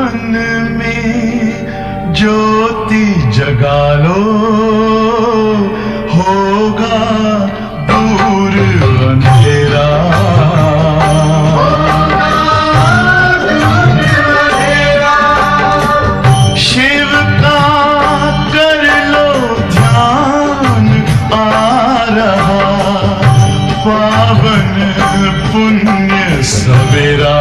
मन में ज्योति जगा लो, होगा दूर अंधेरा। शिव का कर लो ध्यान, आ रहा पावन पुण्य सवेरा।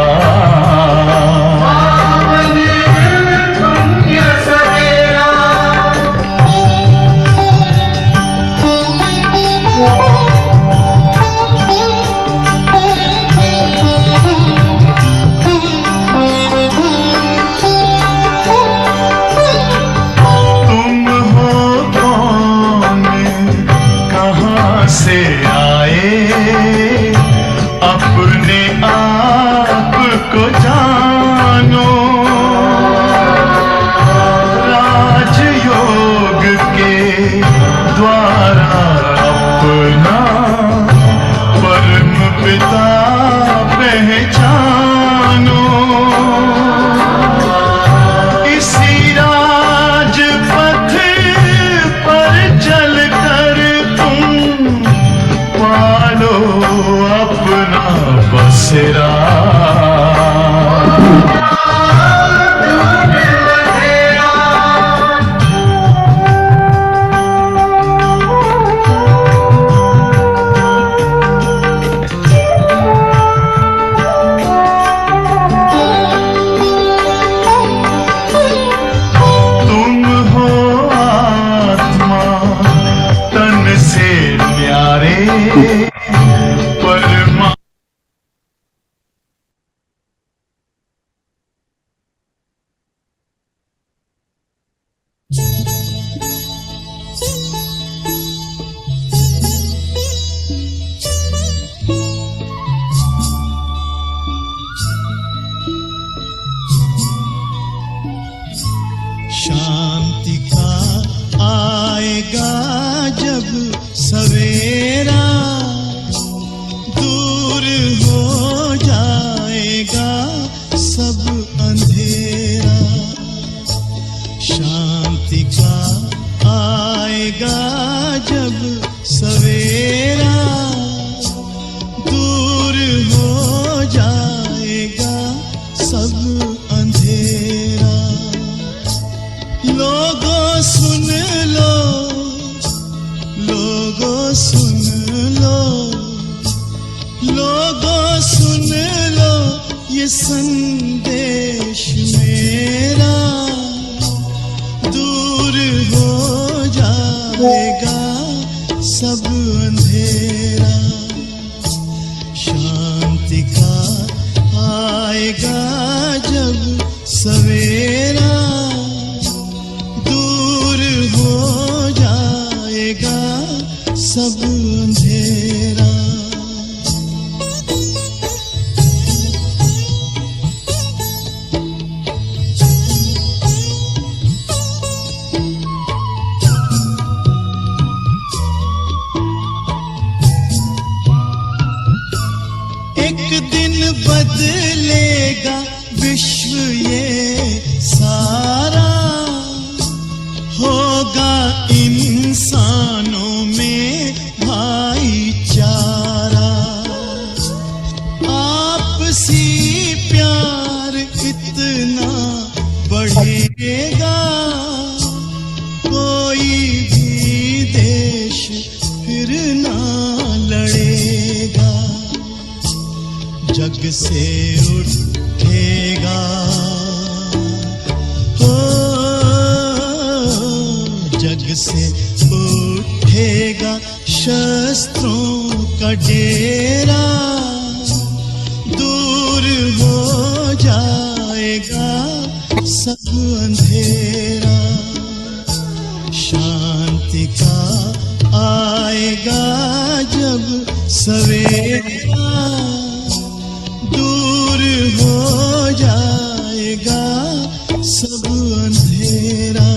से आए अपने आप को जानो, राजयोग के द्वारा अपना परम पिता पहचानो। इसी राजपथ पर चलकर तुम पालो अपना बसेरा। तुम हो आत्मा तन से प्यारे, परमा शांति का आएगा जब सवेरा, दूर हो जाएगा सब अंधेरा। शांति का आएगा जब सवेरा, दूर हो जाएगा सब अंधेरा। लोगों सुन लो, लोगों सुन लो, लोगों सुन लो ये संदेश मेरा, दूर हो जाएगा सब अंधेरा। शांति का आएगा जब सवेरा, दूर हो जाएगा सब अंधेरा। एक दिन बदलेगा विश्व ये सारा, होगा इंसानों में भाईचारा। आपसी प्यार इतना बढ़ेगा, कोई भी देश फिर ना लड़ेगा। जग से उठेगा जग से उठेगा शस्त्रों का डेरा, दूर हो जाएगा सब अंधेरा। शांति का आएगा जब सवेरा, दूर हो जाएगा सब अंधेरा।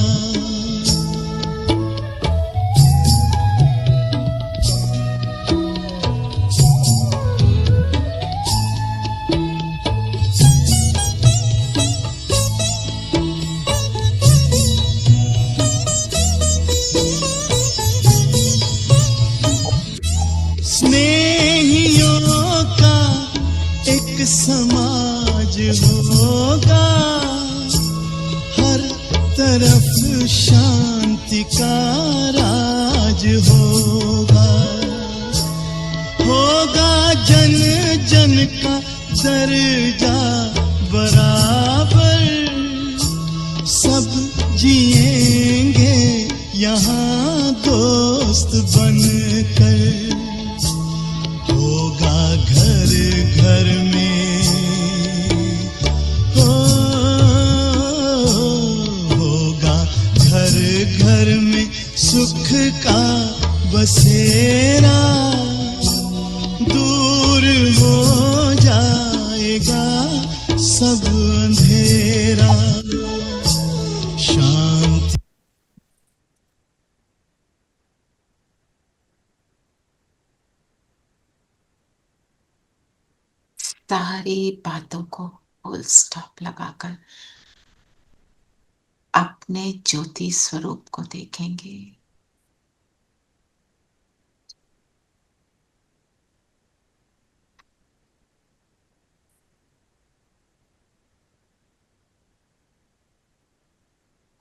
स्नेहियों का एक समाज होगा, हर तरफ शांति का राज होगा जन जन का दर्जा बराबर, सब जिएंगे यहाँ दोस्त बनकर, होगा घर घर में होगा घर घर में सुख का बसेरा, दूर हो जाएगा सब अंधेरा, शांति। सारी बातों को फुल स्टॉप लगाकर अपने ज्योति स्वरूप को देखेंगे।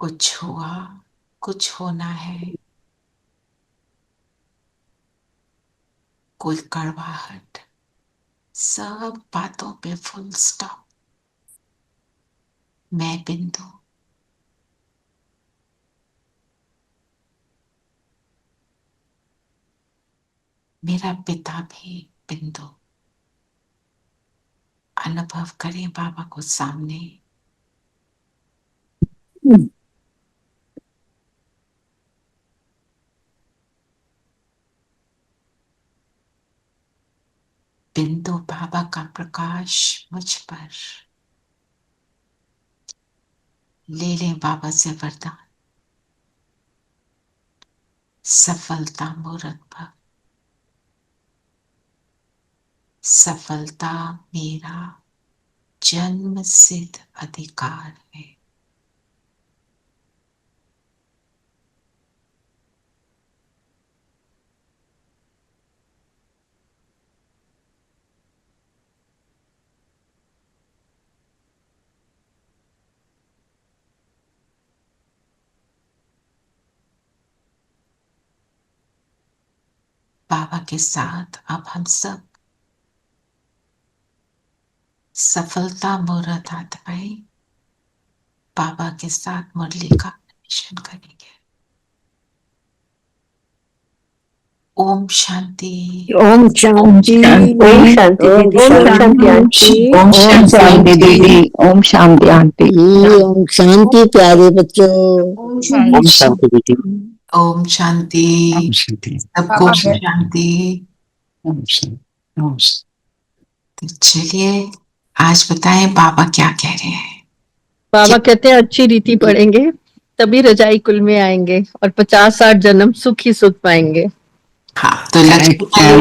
कुछ हुआ, कुछ होना है, कोई कड़वाहट, सब बातों पे फुल स्टॉप। मैं बिंदु, मेरा पिता भी बिंदु। अनुभव करें बाबा को सामने। बिंदु बाबा का प्रकाश मुझ पर। ले लें बाबा से वरदान, सफलता मुहूर्त पर। सफलता मेरा जन्म सिद्ध अधिकार है। बाबा के साथ अब हम सब सफलता मुहूर्त आत्माएं बाबा के साथ मुरली का दर्शन करेंगे। ओम शांति। ओम शांति। ओम शांति दीदी। ओम शांति आंटी। ओम शांति दीदी। ओम शांति आंटी। ओम शांति प्यारे बच्चों। ओम शांति दीदी। ओम शांति। सबको शांति। तो चलिए आज बताएं बाबा क्या कह रहे हैं। बाबा कहते हैं अच्छी रीति पढ़ेंगे तभी रजाई कुल में आएंगे और 50-60 जन्म सुख ही सुख पाएंगे। हाँ, तो लक्ष्य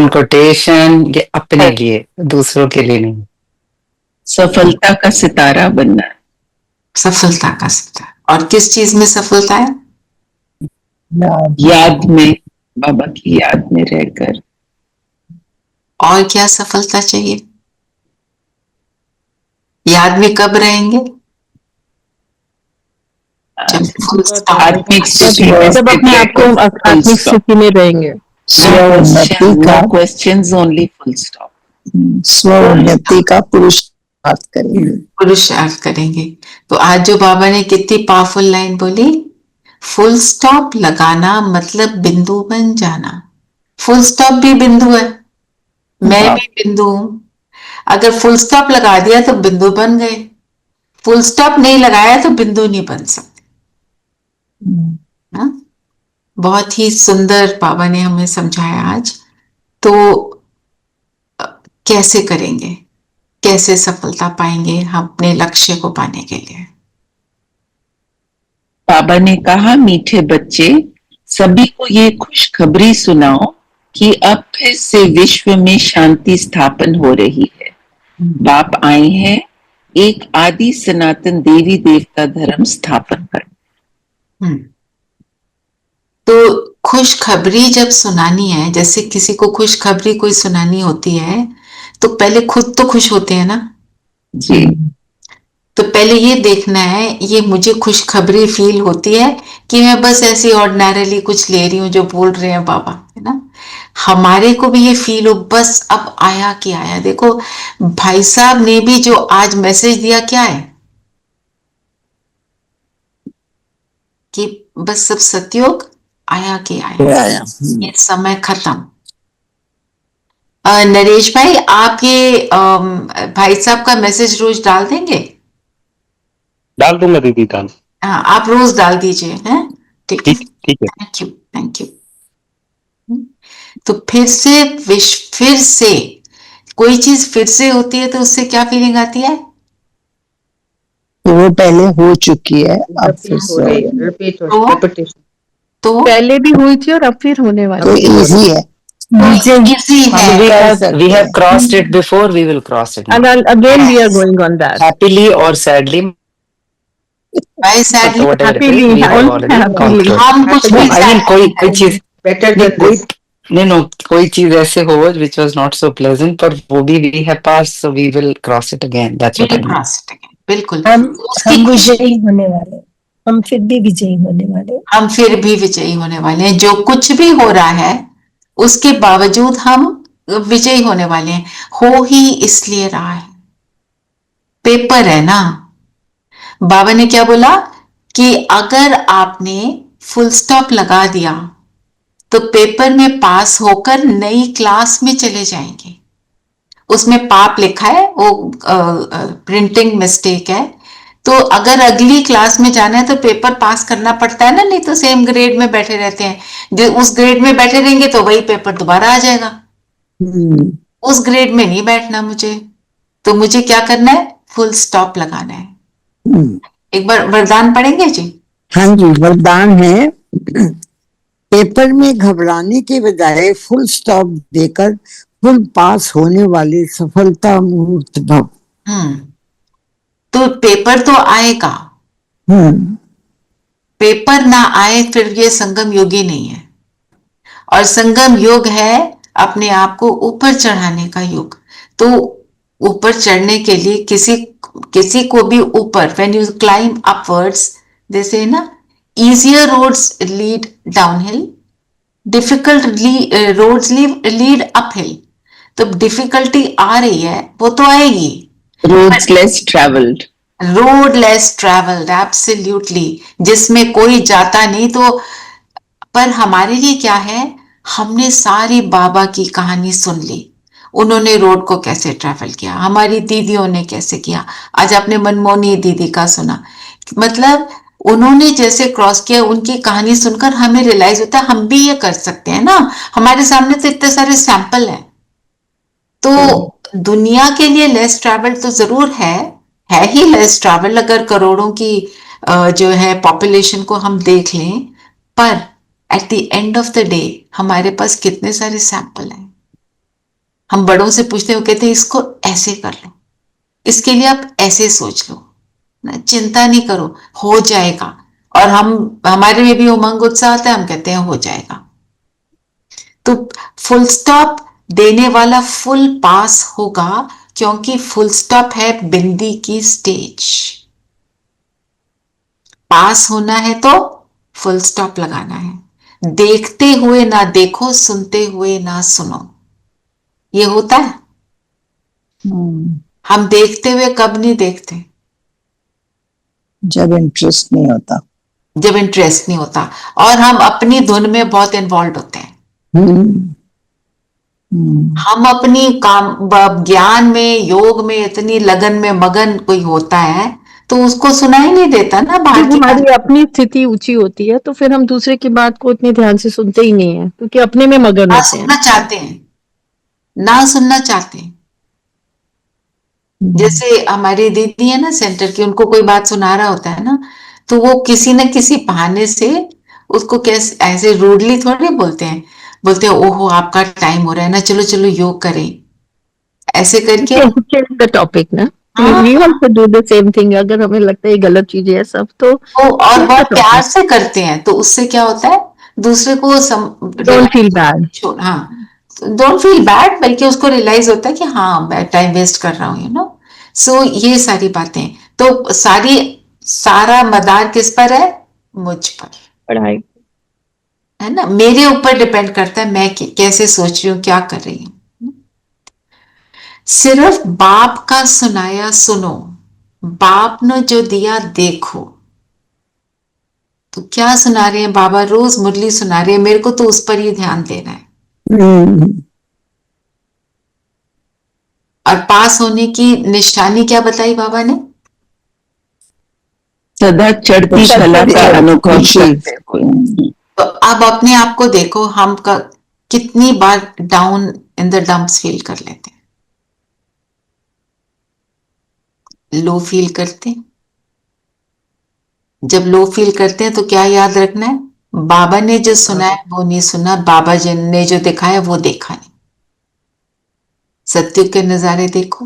कोटेशन ये अपने लिए, दूसरों के लिए नहीं। सफलता का सितारा बनना है। सफलता का सितारा। और किस चीज में सफलता है? याद में, बाबा की याद में रहकर। और क्या सफलता चाहिए? याद में कब रहेंगे? आत्मिक स्थिति में, सब अपने आप को आत्मिक स्थिति में रहेंगे। Questions only, full stop. स्व-उन्नति का पुरुषार्थ करेंगे। पुरुषार्थ करेंगे। तो आज जो बाबा ने कितनी पावरफुल लाइन बोली, फुल स्टॉप लगाना मतलब बिंदु बन जाना। फुल स्टॉप भी बिंदु है, मैं भी बिंदु हूं। अगर फुल स्टॉप लगा दिया तो बिंदु बन गए, फुल स्टॉप नहीं लगाया तो बिंदु नहीं बन सकते। बहुत ही सुंदर बाबा ने हमें समझाया आज। तो कैसे करेंगे, कैसे सफलता पाएंगे हम अपने लक्ष्य को पाने के लिए? बाबा ने कहा, मीठे बच्चे सभी को ये खुशखबरी सुनाओ कि अब फिर से विश्व में शांति स्थापन हो रही है। बाप आए हैं एक आदि सनातन देवी देवता धर्म स्थापन कर। तो खुशखबरी जब सुनानी है, जैसे किसी को खुशखबरी कोई सुनानी होती है, तो पहले खुद तो खुश होते हैं ना। जी, तो पहले ये देखना है, ये मुझे खुशखबरी फील होती है कि मैं बस ऐसी ऑर्डिनरली कुछ ले रही हूँ जो बोल रहे हैं बाबा, है ना। हमारे को भी ये फील हो, बस अब आया कि आया। देखो भाई साहब ने भी जो आज मैसेज दिया, क्या है कि बस सब सतयुग आया कि आया, ये समय खत्म। नरेश भाई, आप ये भाई साहब का मैसेज रोज डाल देंगे? डाल दूंगा दीदी, डाल। हाँ, आप रोज डाल दीजिए, हैं? ठीक है, ठीक है। Thank you, thank you. तो फिर से कोई चीज फिर से होती है तो उससे क्या फीलिंग आती है? तो वो पहले हो चुकी है, अब फिर से रिपीट तो- रिपीटिशन तो पहले भी हुई थी और अब फिर होने वाली तो इजी है, इजी है। We have crossed it before, we will cross it now. and again we are going on that Happily or sadly, भाई sadly, whatever it is, Happily, we have already gone happily. through. हम कुछ No, भी I mean कोई चीज better नहीं, than this no, कोई चीज ऐसे हो which was not so pleasant, पर वो भी we have passed, so we will cross it again. That's what I mean. बिल्कुल, हम उसकी विजयी होने वाले, हम फिर भी विजयी होने वाले। हम फिर भी विजयी होने वाले हैं। जो कुछ भी हो रहा है उसके बावजूद हम विजयी होने वाले हैं। हो ही इसलिए रहा है, पेपर है ना। बाबा ने क्या बोला कि अगर आपने फुल स्टॉप लगा दिया तो पेपर में पास होकर नई क्लास में चले जाएंगे। उसमें पाप लिखा है, वो प्रिंटिंग मिस्टेक है। तो अगर अगली क्लास में जाना है तो पेपर पास करना पड़ता है ना, नहीं तो सेम ग्रेड में बैठे रहते हैं। जो उस ग्रेड में बैठे रहेंगे तो वही पेपर दोबारा आ जाएगा। उस ग्रेड में नहीं बैठना मुझे, तो मुझे क्या करना है? फुल स्टॉप लगाना है। एक बार वरदान पढ़ेंगे जी? हाँ जी, वरदान है, पेपर में घबराने के बजाय फुल स्टॉप देकर फुल पास होने वाले सफलता मुहूर्त भव। तो पेपर तो आएगा, पेपर ना आए फिर ये संगम योगी नहीं है। और संगम योग है अपने आप को ऊपर चढ़ाने का योग। तो ऊपर चढ़ने के लिए किसी को भी ऊपर, व्हेन यू क्लाइंब अपवर्ड्स, जैसे ना, easier roads lead downhill, difficult roads lead uphill। तो डिफिकल्टी आ रही है, वो तो आएगी। roads less traveled, road less travelled, absolutely, जिसमें कोई जाता नहीं। तो पर हमारे लिए क्या है, हमने सारी बाबा की कहानी सुन ली। उन्होंने रोड को कैसे ट्रैवल किया, हमारी दीदियों ने कैसे किया। आज आपने मनमोहनी दीदी का सुना, मतलब उन्होंने जैसे क्रॉस किया, उनकी कहानी सुनकर हमें रियलाइज होता है हम भी ये कर सकते हैं ना। हमारे सामने तो इतने सारे सैंपल हैं। तो दुनिया के लिए लेस ट्रैवल तो जरूर है ही लेस ट्रैवल। अगर करोड़ों की जो है पॉपुलेशन को हम देख लें, पर at the end of the day हमारे पास कितने सारे सैंपल हैं। हम बड़ों से पूछते हो, कहते हैं इसको ऐसे कर लो, इसके लिए आप ऐसे सोच लो ना, चिंता नहीं करो, हो जाएगा। और हमारे में भी उमंग उत्साह आता है, हम कहते हैं हो जाएगा। तो फुल स्टॉप देने वाला फुल पास होगा, क्योंकि फुल स्टॉप है बिंदी की स्टेज। पास होना है तो फुल स्टॉप लगाना है। देखते हुए ना देखो, सुनते हुए ना सुनो, ये होता है। हम देखते हुए कब नहीं देखते? जब इंटरेस्ट नहीं होता, जब इंटरेस्ट नहीं होता, और हम अपनी धुन में बहुत इन्वॉल्व होते हैं। हम अपनी काम ज्ञान में, योग में इतनी लगन में मगन कोई होता है तो उसको सुनाई नहीं देता ना बाहर की हमारी अपनी स्थिति ऊंची होती है तो फिर हम दूसरे की बात को इतने ध्यान से सुनते ही नहीं है, क्योंकि अपने में मगन ना होते हैं। सुनना चाहते हैं, ना सुनना चाहते हैं। जैसे हमारी दीदी है ना सेंटर की, उनको कोई बात सुना रहा होता है ना, तो वो किसी न किसी बहाने से उसको कैसे ऐसे रूडली थोड़ी बोलते हैं, ओहो आपका टाइम हो रहा है ना, चलो चलो योग करें, ऐसे करके टॉपिक ना, we also do the same thing। अगर हमें लगता है ये गलत चीजें है सब, तो और बहुत प्यार से करते हैं। तो उससे क्या होता है, दूसरे को डोंट फील बैड। छोड़, हाँ, डोंट फील बैड, बल्कि उसको रियलाइज होता है कि हाँ मैं टाइम वेस्ट कर रहा हूँ, यू नो। सो ये सारी बातें, तो सारा मदार किस पर है? मुझ पर, पढ़ाई। है ना, मेरे ऊपर डिपेंड करता है मैं कैसे सोच रही हूँ, क्या कर रही हूँ। सिर्फ बाप का सुनाया सुनो, बाप ने जो दिया देखो। तो क्या सुना रहे हैं बाबा? रोज मुरली सुना रहे हैं, मेरे को तो उस पर ही ध्यान देना है। और पास होने की निशानी क्या बताई बाबा ने? सदा चढ़ती कला का अनुभव करते हुए। तो अब अपने आप को देखो, हम कितनी बार डाउन इन द डंप्स फील कर लेते हैं, लो फील करते हैं। जब लो फील करते हैं तो क्या याद रखना है? बाबा ने जो सुना है वो नहीं सुना, बाबा जी ने जो दिखाया वो देखा नहीं। सत्युग के नजारे देखो,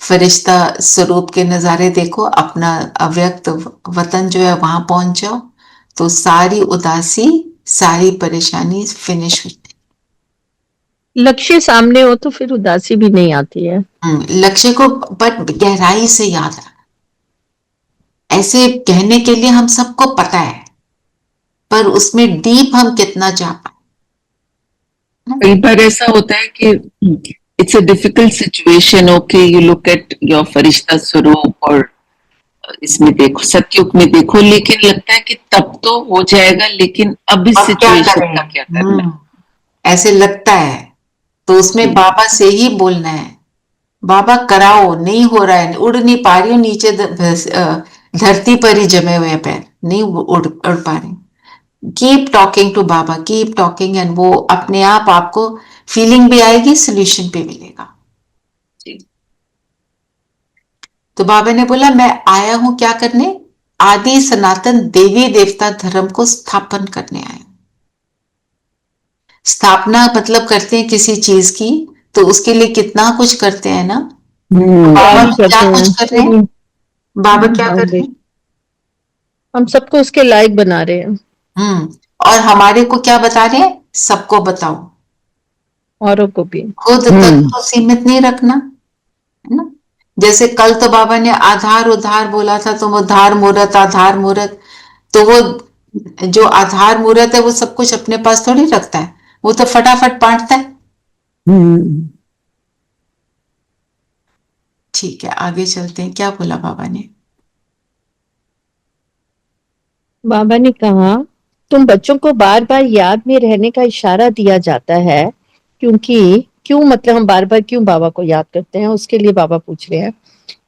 फरिश्ता स्वरूप के नजारे देखो, अपना अव्यक्त वतन जो है वहां पहुंच जाओ, तो सारी उदासी, सारी परेशानी फिनिश होती लक्ष्य सामने हो तो फिर उदासी भी नहीं आती है। है। लक्ष्य को बट गहराई से याद रखना। ऐसे कहने के लिए हम सबको पता है, पर उसमें डीप हम कितना जा पाए। कई बार ऐसा होता है कि it's a difficult situation, okay you look at your फरिश्ता स्वरूप और इसमें देखो, सतयुग में देखो, लेकिन लगता है कि तब तो हो जाएगा, लेकिन अब इस अब क्या सिचुएशन करें? का क्या करना है? ऐसे लगता है, तो उसमें बाबा से ही बोलना है, बाबा कराओ, नहीं हो रहा है, उड़ नहीं पा रही हूँ, नीचे धरती पर ही जमे हुए हैं पैर, नहीं उड़ पा रही। Keep talking to Baba, keep talking, and वो अपने आप आपको फीलिंग भी आएगी, सोल्यूशन भी मिलेगा। तो बाबा ने बोला मैं आया हूं क्या करने? आदि सनातन देवी देवता धर्म को स्थापन करने आया। स्थापना मतलब करते हैं किसी चीज की, तो उसके लिए कितना कुछ करते हैं ना। बाबा क्या कुछ कर रहे हैं? बाबा क्या कर रहे हैं? हम सबको उसके लायक बना रहे हैं। और हमारे को क्या बता रहे हैं? सबको बताओ, औरों को भी। खुद तक तो सीमित नहीं रखना, है ना। जैसे कल तो बाबा ने आधार उधार बोला था, तो वो धार मूरत आधार मूरत, तो वो जो आधार मूरत है वो सब कुछ अपने पास थोड़ी रखता है, वो तो फटाफट बांटता है। ठीक है, आगे चलते हैं। क्या बोला बाबा ने? बाबा ने कहा तुम बच्चों को बार बार याद में रहने का इशारा दिया जाता है, क्यों मतलब हम बार बार क्यों बाबा को याद करते हैं, उसके लिए बाबा पूछ रहे हैं।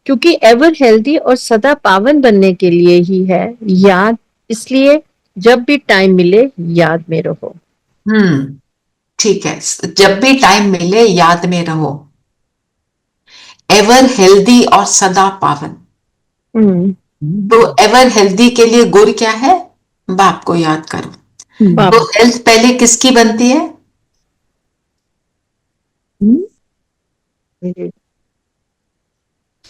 क्योंकि एवर हेल्दी और सदा पावन बनने के लिए ही है याद, इसलिए जब भी टाइम मिले याद में रहो। ठीक है, जब भी टाइम मिले याद में रहो, एवर हेल्दी और सदा पावन। तो एवर हेल्दी के लिए गुर क्या है? बाप को याद करो। तो हेल्थ पहले किसकी बनती है?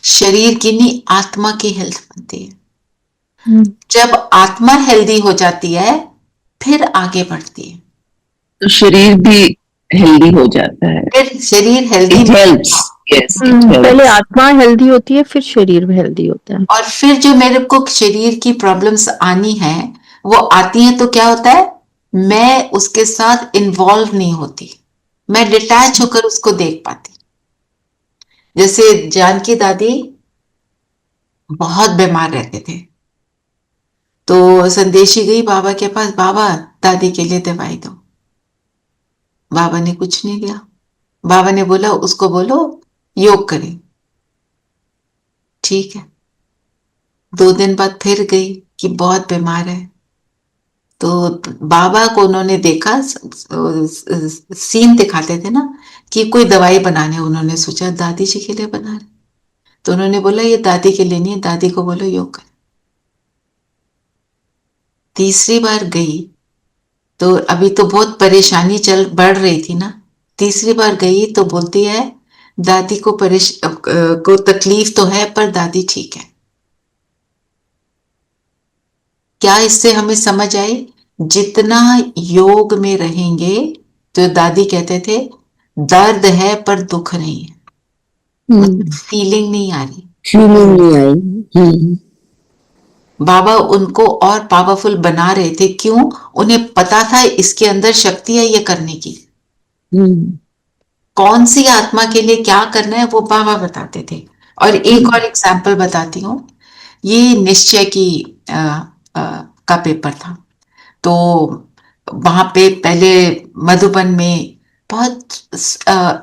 शरीर की नहीं, आत्मा की हेल्थ बनती है। जब आत्मा हेल्दी हो जाती है फिर आगे बढ़ती है, तो शरीर भी हेल्दी हो जाता है। फिर शरीर हेल्दी पहले आत्मा हेल्दी होती है, फिर शरीर भी हेल्दी होता है। और फिर जो मेरे को शरीर की प्रॉब्लम्स आनी है वो आती है, तो क्या होता है? मैं उसके साथ इन्वॉल्व नहीं होती, मैं डिटैच होकर उसको देख पाती। जैसे जानकी दादी बहुत बीमार रहते थे, तो संदेशी गई बाबा के पास, बाबा दादी के लिए दवाई दो। बाबा ने कुछ नहीं दिया। बाबा ने बोला उसको बोलो योग करे। ठीक है, 2 दिन बाद फिर गई कि बहुत बीमार है, तो बाबा को उन्होंने देखा, सीन दिखाते थे ना कि कोई दवाई बनाने, उन्होंने सोचा दादी जी के लिए बना रहे, तो उन्होंने बोला ये दादी के लिए नहीं है, दादी को बोलो योग करे। तीसरी बार गई तो अभी तो बहुत परेशानी बढ़ रही थी ना। तीसरी बार गई तो बोलती है दादी को तकलीफ तो है पर दादी ठीक है। क्या इससे हमें समझ आई जितना योग में रहेंगे, तो दादी कहते थे दर्द है पर दुख नहीं है, फीलिंग नहीं आ रही। फीलिंग नहीं आई। बाबा उनको और पावरफुल बना रहे थे, क्यों? उन्हें पता था इसके अंदर शक्ति है ये करने की। कौन सी आत्मा के लिए क्या करना है वो बाबा बताते थे। और एक और एग्जाम्पल बताती हूँ। ये निश्चय की का पेपर था, तो वहां पे पहले मधुबन में बहुत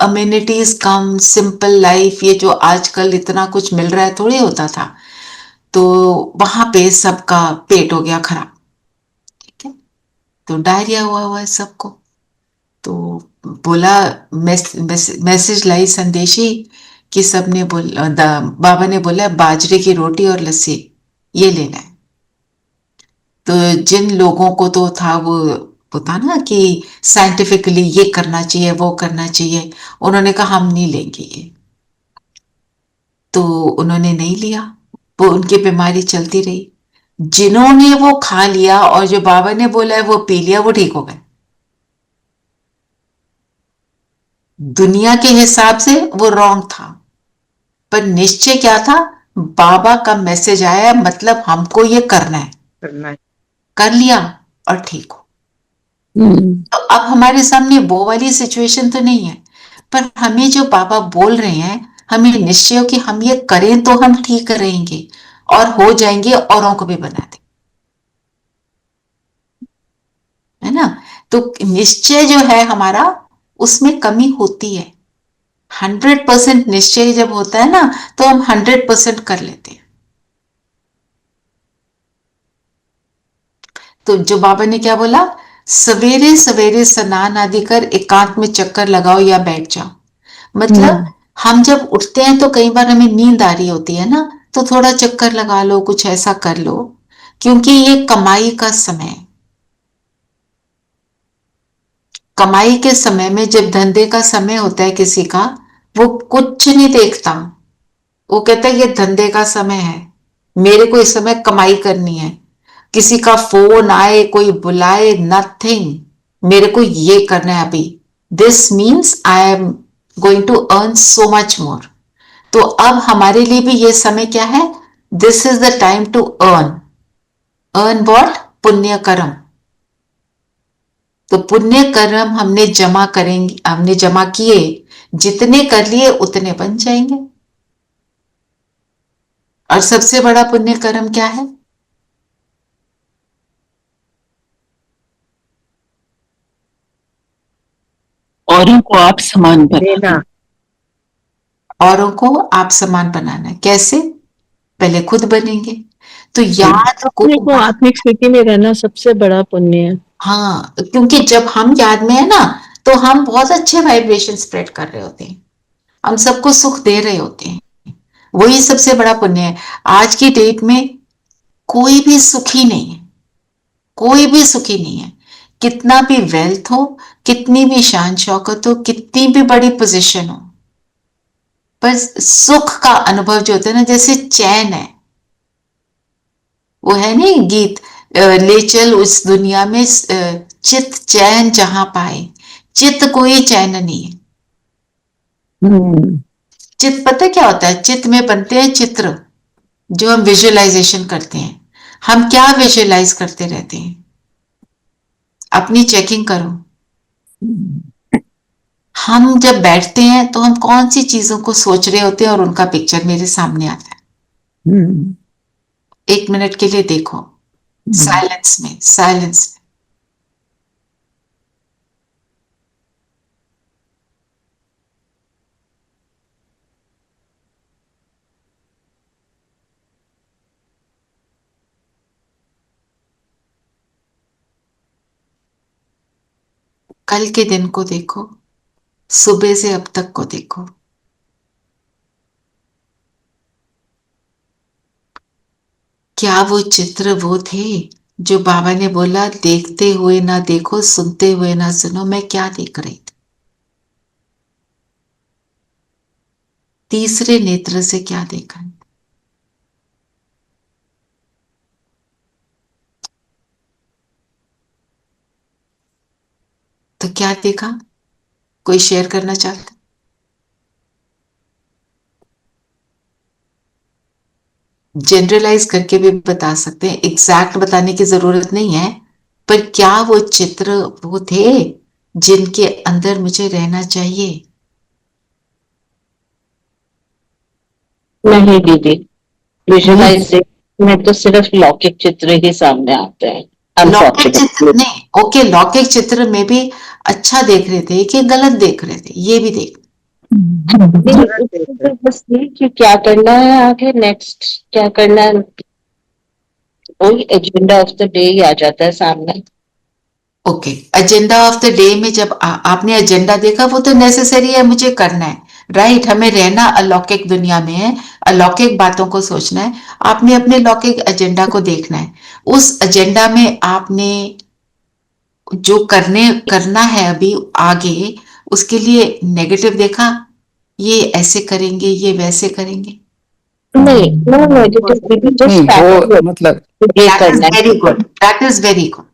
अमेनिटीज कम, सिंपल लाइफ, ये जो आजकल इतना कुछ मिल रहा है थोड़ी होता था। तो वहां पे सबका पेट हो गया खराब, ठीक है, तो डायरिया हुआ है सबको। तो बोला, मैसेज लाई संदेशी कि सबने बोला, बाबा ने बोला बाजरे की रोटी और लस्सी ये लेना है। तो जिन लोगों को तो था वो था ना कि साइंटिफिकली ये करना चाहिए वो करना चाहिए, उन्होंने कहा हम नहीं लेंगे ये, तो उन्होंने नहीं लिया, वो उनकी बीमारी चलती रही। जिन्होंने वो खा लिया और जो बाबा ने बोला है वो पी लिया, वो ठीक हो गए। दुनिया के हिसाब से वो रॉन्ग था, पर निश्चय क्या था? बाबा का मैसेज आया, मतलब हमको ये करना है, कर लिया और ठीक हो। तो अब हमारे सामने वो वाली सिचुएशन तो नहीं है, पर हमें जो बाबा बोल रहे हैं, हमें निश्चय हो कि हम ये करें तो हम ठीक रहेंगे और हो जाएंगे, औरों को भी बना दें, है ना? तो निश्चय जो है हमारा, उसमें कमी होती है। 100% निश्चय जब होता है ना, तो हम 100% कर लेते हैं। तो जो बाबा ने क्या बोला, सवेरे सवेरे स्नान आदि कर एकांत में चक्कर लगाओ या बैठ जाओ। मतलब हम जब उठते हैं तो कई बार हमें नींद आ रही होती है ना, तो थोड़ा चक्कर लगा लो, कुछ ऐसा कर लो, क्योंकि ये कमाई का समय है। कमाई के समय में, जब धंधे का समय होता है किसी का, वो कुछ नहीं देखता, वो कहता है ये धंधे का समय है, मेरे को इस समय कमाई करनी है। किसी का फोन आए, कोई बुलाए, नथिंग, मेरे को ये करना है अभी। This means I am going to earn so much more. तो अब हमारे लिए भी ये समय क्या है? This is the time to earn. Earn what? पुण्य कर्म। तो पुण्य कर्म हमने जमा करेंगे, हमने जमा किए, जितने कर लिए उतने बन जाएंगे। और सबसे बड़ा पुण्य कर्म क्या है? औरों को आप समान बनाना। औरों को आप समान बनाना। कैसे? पहले खुद बनेंगे। तो याद अपने को आत्मिक स्थिति में रहना सबसे बड़ा पुण्य है। हाँ, क्योंकि जब हम याद में है ना, तो हम बहुत अच्छे वाइब्रेशन स्प्रेड कर रहे होते हैं, हम सबको सुख दे रहे होते हैं, वही सबसे बड़ा पुण्य है। आज की डेट में कोई भी सुखी नहीं है, कोई भी सुखी नहीं है। कितना भी वेल्थ हो, कितनी भी शान शौकत हो, कितनी भी बड़ी पोजीशन हो, पर सुख का अनुभव जो होता है ना, जैसे चैन है, वो है नहीं गीत, ले चल उस दुनिया में चित चैन जहां पाए। चित कोई चैन नहीं है। चित पता क्या होता है? चित में बनते हैं चित्र, जो हम विजुअलाइजेशन करते हैं। हम क्या विजुअलाइज करते रहते हैं? अपनी चेकिंग करो। हम जब बैठते हैं तो हम कौन सी चीजों को सोच रहे होते हैं और उनका पिक्चर मेरे सामने आता है। 1 मिनट के लिए देखो, साइलेंस में, साइलेंस में। कल के दिन को देखो, सुबह से अब तक को देखो। क्या वो चित्र वो थे जो बाबा ने बोला, देखते हुए ना देखो, सुनते हुए ना सुनो? मैं क्या देख रही थी? तीसरे नेत्र से क्या देखा? क्या देखा? कोई शेयर करना चाहता? जनरलाइज करके भी बता सकते हैं, एग्जैक्ट बताने की जरूरत नहीं है, पर क्या वो चित्र वो थे जिनके अंदर मुझे रहना चाहिए? नहीं दीदी, विजुअलाइज में तो सिर्फ लौकिक चित्र ही सामने आते हैं लौकिक चित्र अनफॉर्चुनेटली। नहीं, ओके, लौकिक चित्र में भी अच्छा देख रहे थे कि गलत देख रहे थे, ये भी देख। बस ये कि क्या करना है आगे, नेक्स्ट क्या करना है, वही एजेंडा ऑफ द डे ही आ जाता है सामने। Okay, agenda of the day में जब आपने एजेंडा देखा, वो तो नेसेसरी है, मुझे करना है, राइट? हमें रहना अलौकिक दुनिया में है, अलौकिक बातों को सोचना है, आपने अपने लौकिक एजेंडा को देखना है। उस एजेंडा में आपने जो करना है अभी आगे, उसके लिए नेगेटिव देखा, ये ऐसे करेंगे, ये वैसे करेंगे। नहीं, नो नेगेटिव, जस्ट वो मतलब ये दैट इज करना है, very good, that is very good.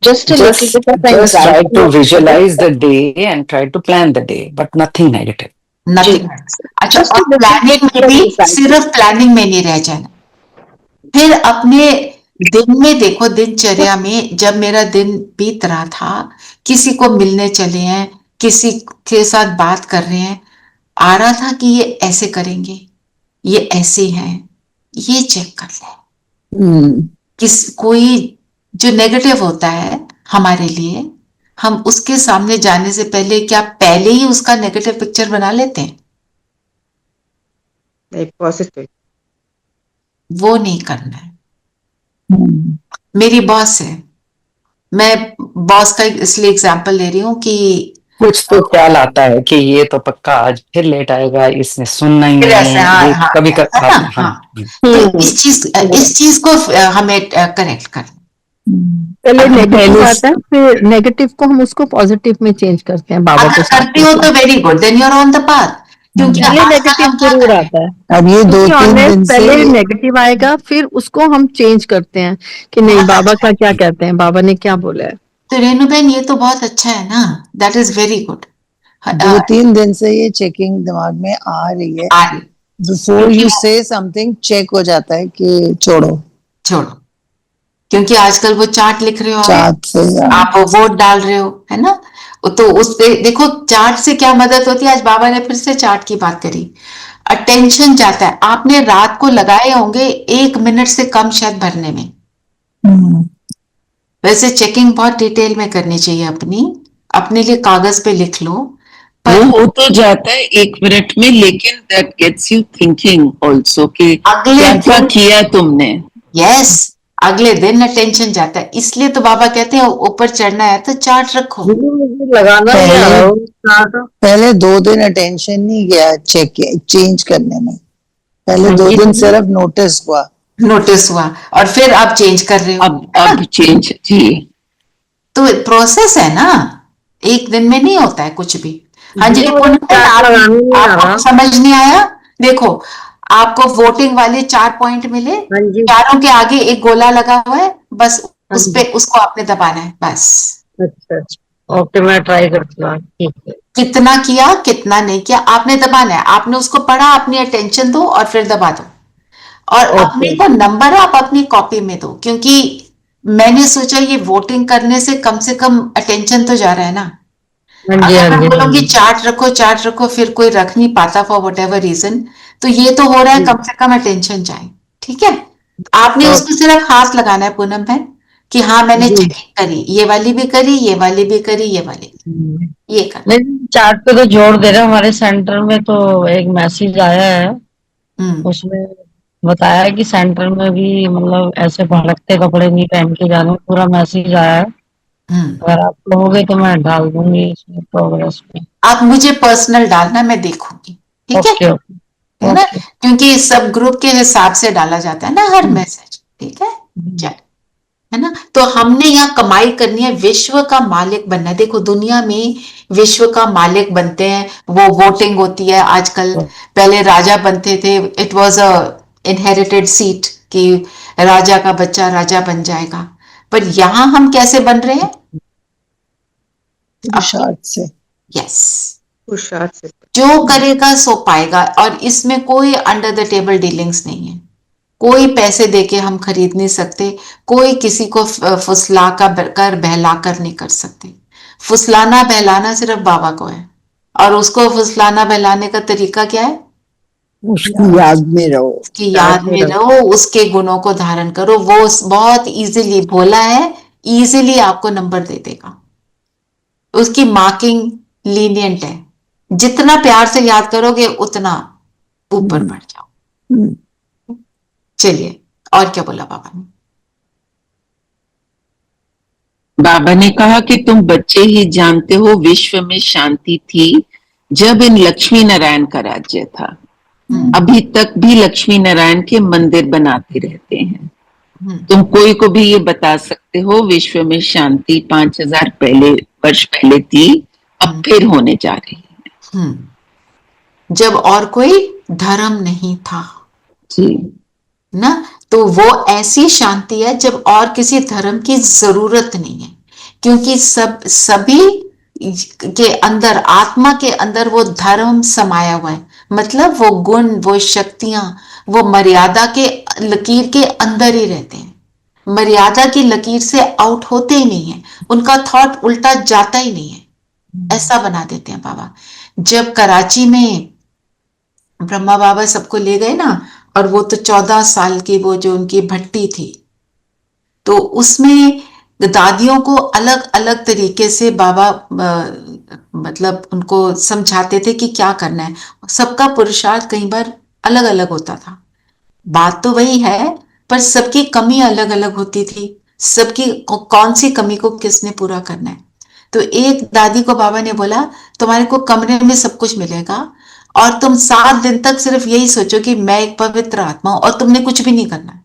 just a little just bit of just try anxiety. to visualize the day and try to plan the day, but nothing negative. Nothing. अच्छा, Just a और little planning bit में of भी anxiety. सिर्फ planning में नहीं रह जाना, फिर अपने दिन में देखो, दिनचर्या में जब मेरा दिन बीत रहा था, किसी को मिलने चले हैं, किसी के साथ बात कर रहे हैं, आ रहा था कि ये ऐसे करेंगे, ये ऐसे हैं, ये चेक कर ले। कोई जो नेगेटिव होता है हमारे लिए, हम उसके सामने जाने से पहले क्या पहले ही उसका नेगेटिव पिक्चर बना लेते हैं? पॉजिटिव वो नहीं करना है। मेरी बॉस है, मैं बॉस का इसलिए एग्जांपल ले रही हूँ कि कुछ तो ख्याल आता है कि ये तो पक्का आज फिर लेट आएगा, इसने सुनना ही फिर नहीं ऐसे, है, हाँ ये हाँ, कभी ऐसा ना, हाँ हाँ। हाँ। तो इस चीज को हमें करेक्ट कर, पहले अगर नेगेटिव पहले आता है, फिर नेगेटिव को हम उसको पॉजिटिव में चेंज करते हैं बाबा अगर के साथ करते हो तो very good, then you are on the path. क्योंकि पहले आजकल नेगेटिव हम क्या जरूर कर रहे आता हैं? है। अब ये To दो be तीन honest, दिन से पहले नेगेटिव आएगा, फिर उसको हम चेंज करते हैं कि नहीं, बहुत बाबा अच्छा का क्या कहते हैं, बाबा ने क्या बोला है। तो रेणु बहन, ये तो बहुत अच्छा है ना, दैट इज वेरी गुड। 2-3 दिन से ये चेकिंग दिमाग में आ रही है, बिफोर यू से समथिंग चेक हो जाता है कि छोड़ो छोड़ो, क्योंकि आजकल वो चार्ट लिख रहे हो चार्ट से आप वोट डाल रहे हो, है ना? तो उस पे देखो चार्ट से क्या मदद होती है। आज बाबा ने फिर से चार्ट की बात करी, अटेंशन जाता है, आपने रात को लगाए होंगे 1 मिनट से कम शायद भरने में। वैसे चेकिंग बहुत डिटेल में करनी चाहिए, अपने लिए कागज पे लिख लो। वो हो तो जाता है 1 मिनट में, लेकिन that gets you thinking also कि अगले क्या दिन किया तुमने। यस, अगले दिन अटेंशन जाता है, इसलिए तो बाबा कहते हैं ऊपर चढ़ना है तो चार्ट रखो। लगाना ही आ रहा हूँ। पहले 2 दिन अटेंशन नहीं गया चेंज करने में, पहले 2 दिन सिर्फ नोटिस हुआ और फिर आप चेंज कर रहे हो। अब चेंज जी, तो प्रोसेस है ना, एक दिन में नहीं होता है कुछ भी। हाँ जी, आपको समझ नहीं आया? देखो, आपको वोटिंग वाले 4 पॉइंट मिले, चारों के आगे एक गोला लगा हुआ है, बस उस पे उसको आपने दबाना है, बस। अच्छा, ओके, मैं ट्राई करती हूँ। ठीक है, कितना किया कितना नहीं किया आपने दबाना है, आपने उसको पढ़ा, अपनी अटेंशन दो और फिर दबा दो, और अपने को नंबर आप अपनी कॉपी में दो, क्योंकि मैंने सोचा ये वोटिंग करने से कम अटेंशन तो जा रहा है ना। अगर मैं बोलूंगी चार्ट रखो, फिर कोई रख नहीं पाता फॉर वट एवर रीजन, तो ये तो हो रहा है कम से कम अटेंशन जाए। ठीक है, आपने उसको सिर्फ हाथ लगाना है पूनम बहन कि हाँ मैंने चेकिंग करी, ये वाली भी करी, ये वाली भी करी, ये वाली ये कर। चार्ट पे तो जोड़ दे रहे हैं। हमारे सेंटर में तो एक मैसेज आया है, उसमें बताया है कि सेंटर में भी मतलब ऐसे भड़कते कपड़े नहीं पहन के जाने, पूरा मैसेज आया है। अगर आप कहोगे तो मैं डाल दूंगी इसमें प्रोग्रेस पे। आप मुझे पर्सनल डालना, मैं देखूंगी, ठीक है ना? क्योंकि सब ग्रुप के हिसाब से डाला जाता है ना हर मैसेज, ठीक है? चल, है ना? तो हमने यहाँ कमाई करनी है, विश्व का मालिक बनना है। देखो दुनिया में विश्व का मालिक बनते हैं, वो वोटिंग होती है आजकल, पहले राजा बनते थे, it was a inherited seat कि राजा का बच्चा राजा बन जाएगा, पर यहाँ हम कैसे बन रहे हैं? पुरुषार्थ से। यस, पुरुषार्थ से। जो करेगा सो पाएगा, और इसमें कोई अंडर द टेबल डीलिंग्स नहीं है। कोई पैसे देके हम खरीद नहीं सकते, कोई किसी को फुसला कर बहला कर नहीं कर सकते। फुसलाना बहलाना सिर्फ बाबा को है, और उसको फुसलाना बहलाने का तरीका क्या है? उसकी याद में रहो, उसकी याद में रहो, उसके गुणों को धारण करो। वो बहुत इजीली, भोला है, इजीली आपको नंबर दे देगा। उसकी मार्किंग लीनियंट है, जितना प्यार से याद करोगे उतना ऊपर बढ़ जाओ। चलिए, और क्या बोला बाबा ने? बाबा ने कहा कि तुम बच्चे ही जानते हो विश्व में शांति थी जब इन लक्ष्मी नारायण का राज्य था। अभी तक भी लक्ष्मी नारायण के मंदिर बनाते रहते हैं। तुम कोई को भी ये बता सकते हो विश्व में शांति 5000 वर्ष पहले थी, अब फिर होने जा रही है। जब और कोई धर्म नहीं था जी ना, तो वो ऐसी शांति है जब और किसी धर्म की जरूरत नहीं है, क्योंकि सभी के अंदर, आत्मा के अंदर वो धर्म समाया हुआ है। मतलब वो गुण, वो शक्तियां, वो मर्यादा के लकीर के अंदर ही रहते हैं। मर्यादा की लकीर से आउट होते ही नहीं है, उनका थॉट उल्टा जाता ही नहीं है। ऐसा बना देते हैं बाबा। जब कराची में ब्रह्मा बाबा सबको ले गए ना, और वो तो 14 साल की वो जो उनकी भट्टी थी, तो उसमें दादियों को अलग अलग तरीके से बाबा मतलब उनको समझाते थे कि क्या करना है। सबका पुरुषार्थ कई बार अलग अलग होता था। बात तो वही है, पर सबकी कमी अलग अलग होती थी। सबकी कौन सी कमी को किसने पूरा करना है। तो एक दादी को बाबा ने बोला, तुम्हारे को कमरे में सब कुछ मिलेगा, और तुम 7 दिन तक सिर्फ यही सोचो कि मैं एक पवित्र आत्मा हूं, और तुमने कुछ भी नहीं करना है।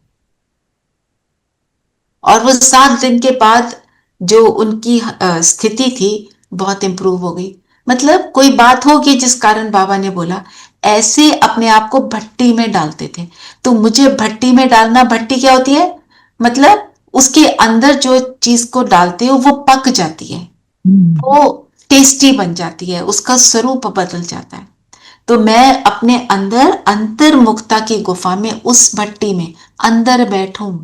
और वो 7 दिन के बाद जो उनकी स्थिति थी बहुत इंप्रूव हो गई। मतलब कोई बात होगी जिस कारण बाबा ने बोला, ऐसे अपने आप को भट्टी में डालते थे। तो मुझे भट्टी में डालना, भट्टी क्या होती है? मतलब उसके अंदर जो चीज को डालते हो वो पक जाती है, वो टेस्टी बन जाती है, उसका स्वरूप बदल जाता है। तो मैं अपने अंदर अंतर्मुखता की गुफा में, उस भट्टी में अंदर बैठूं।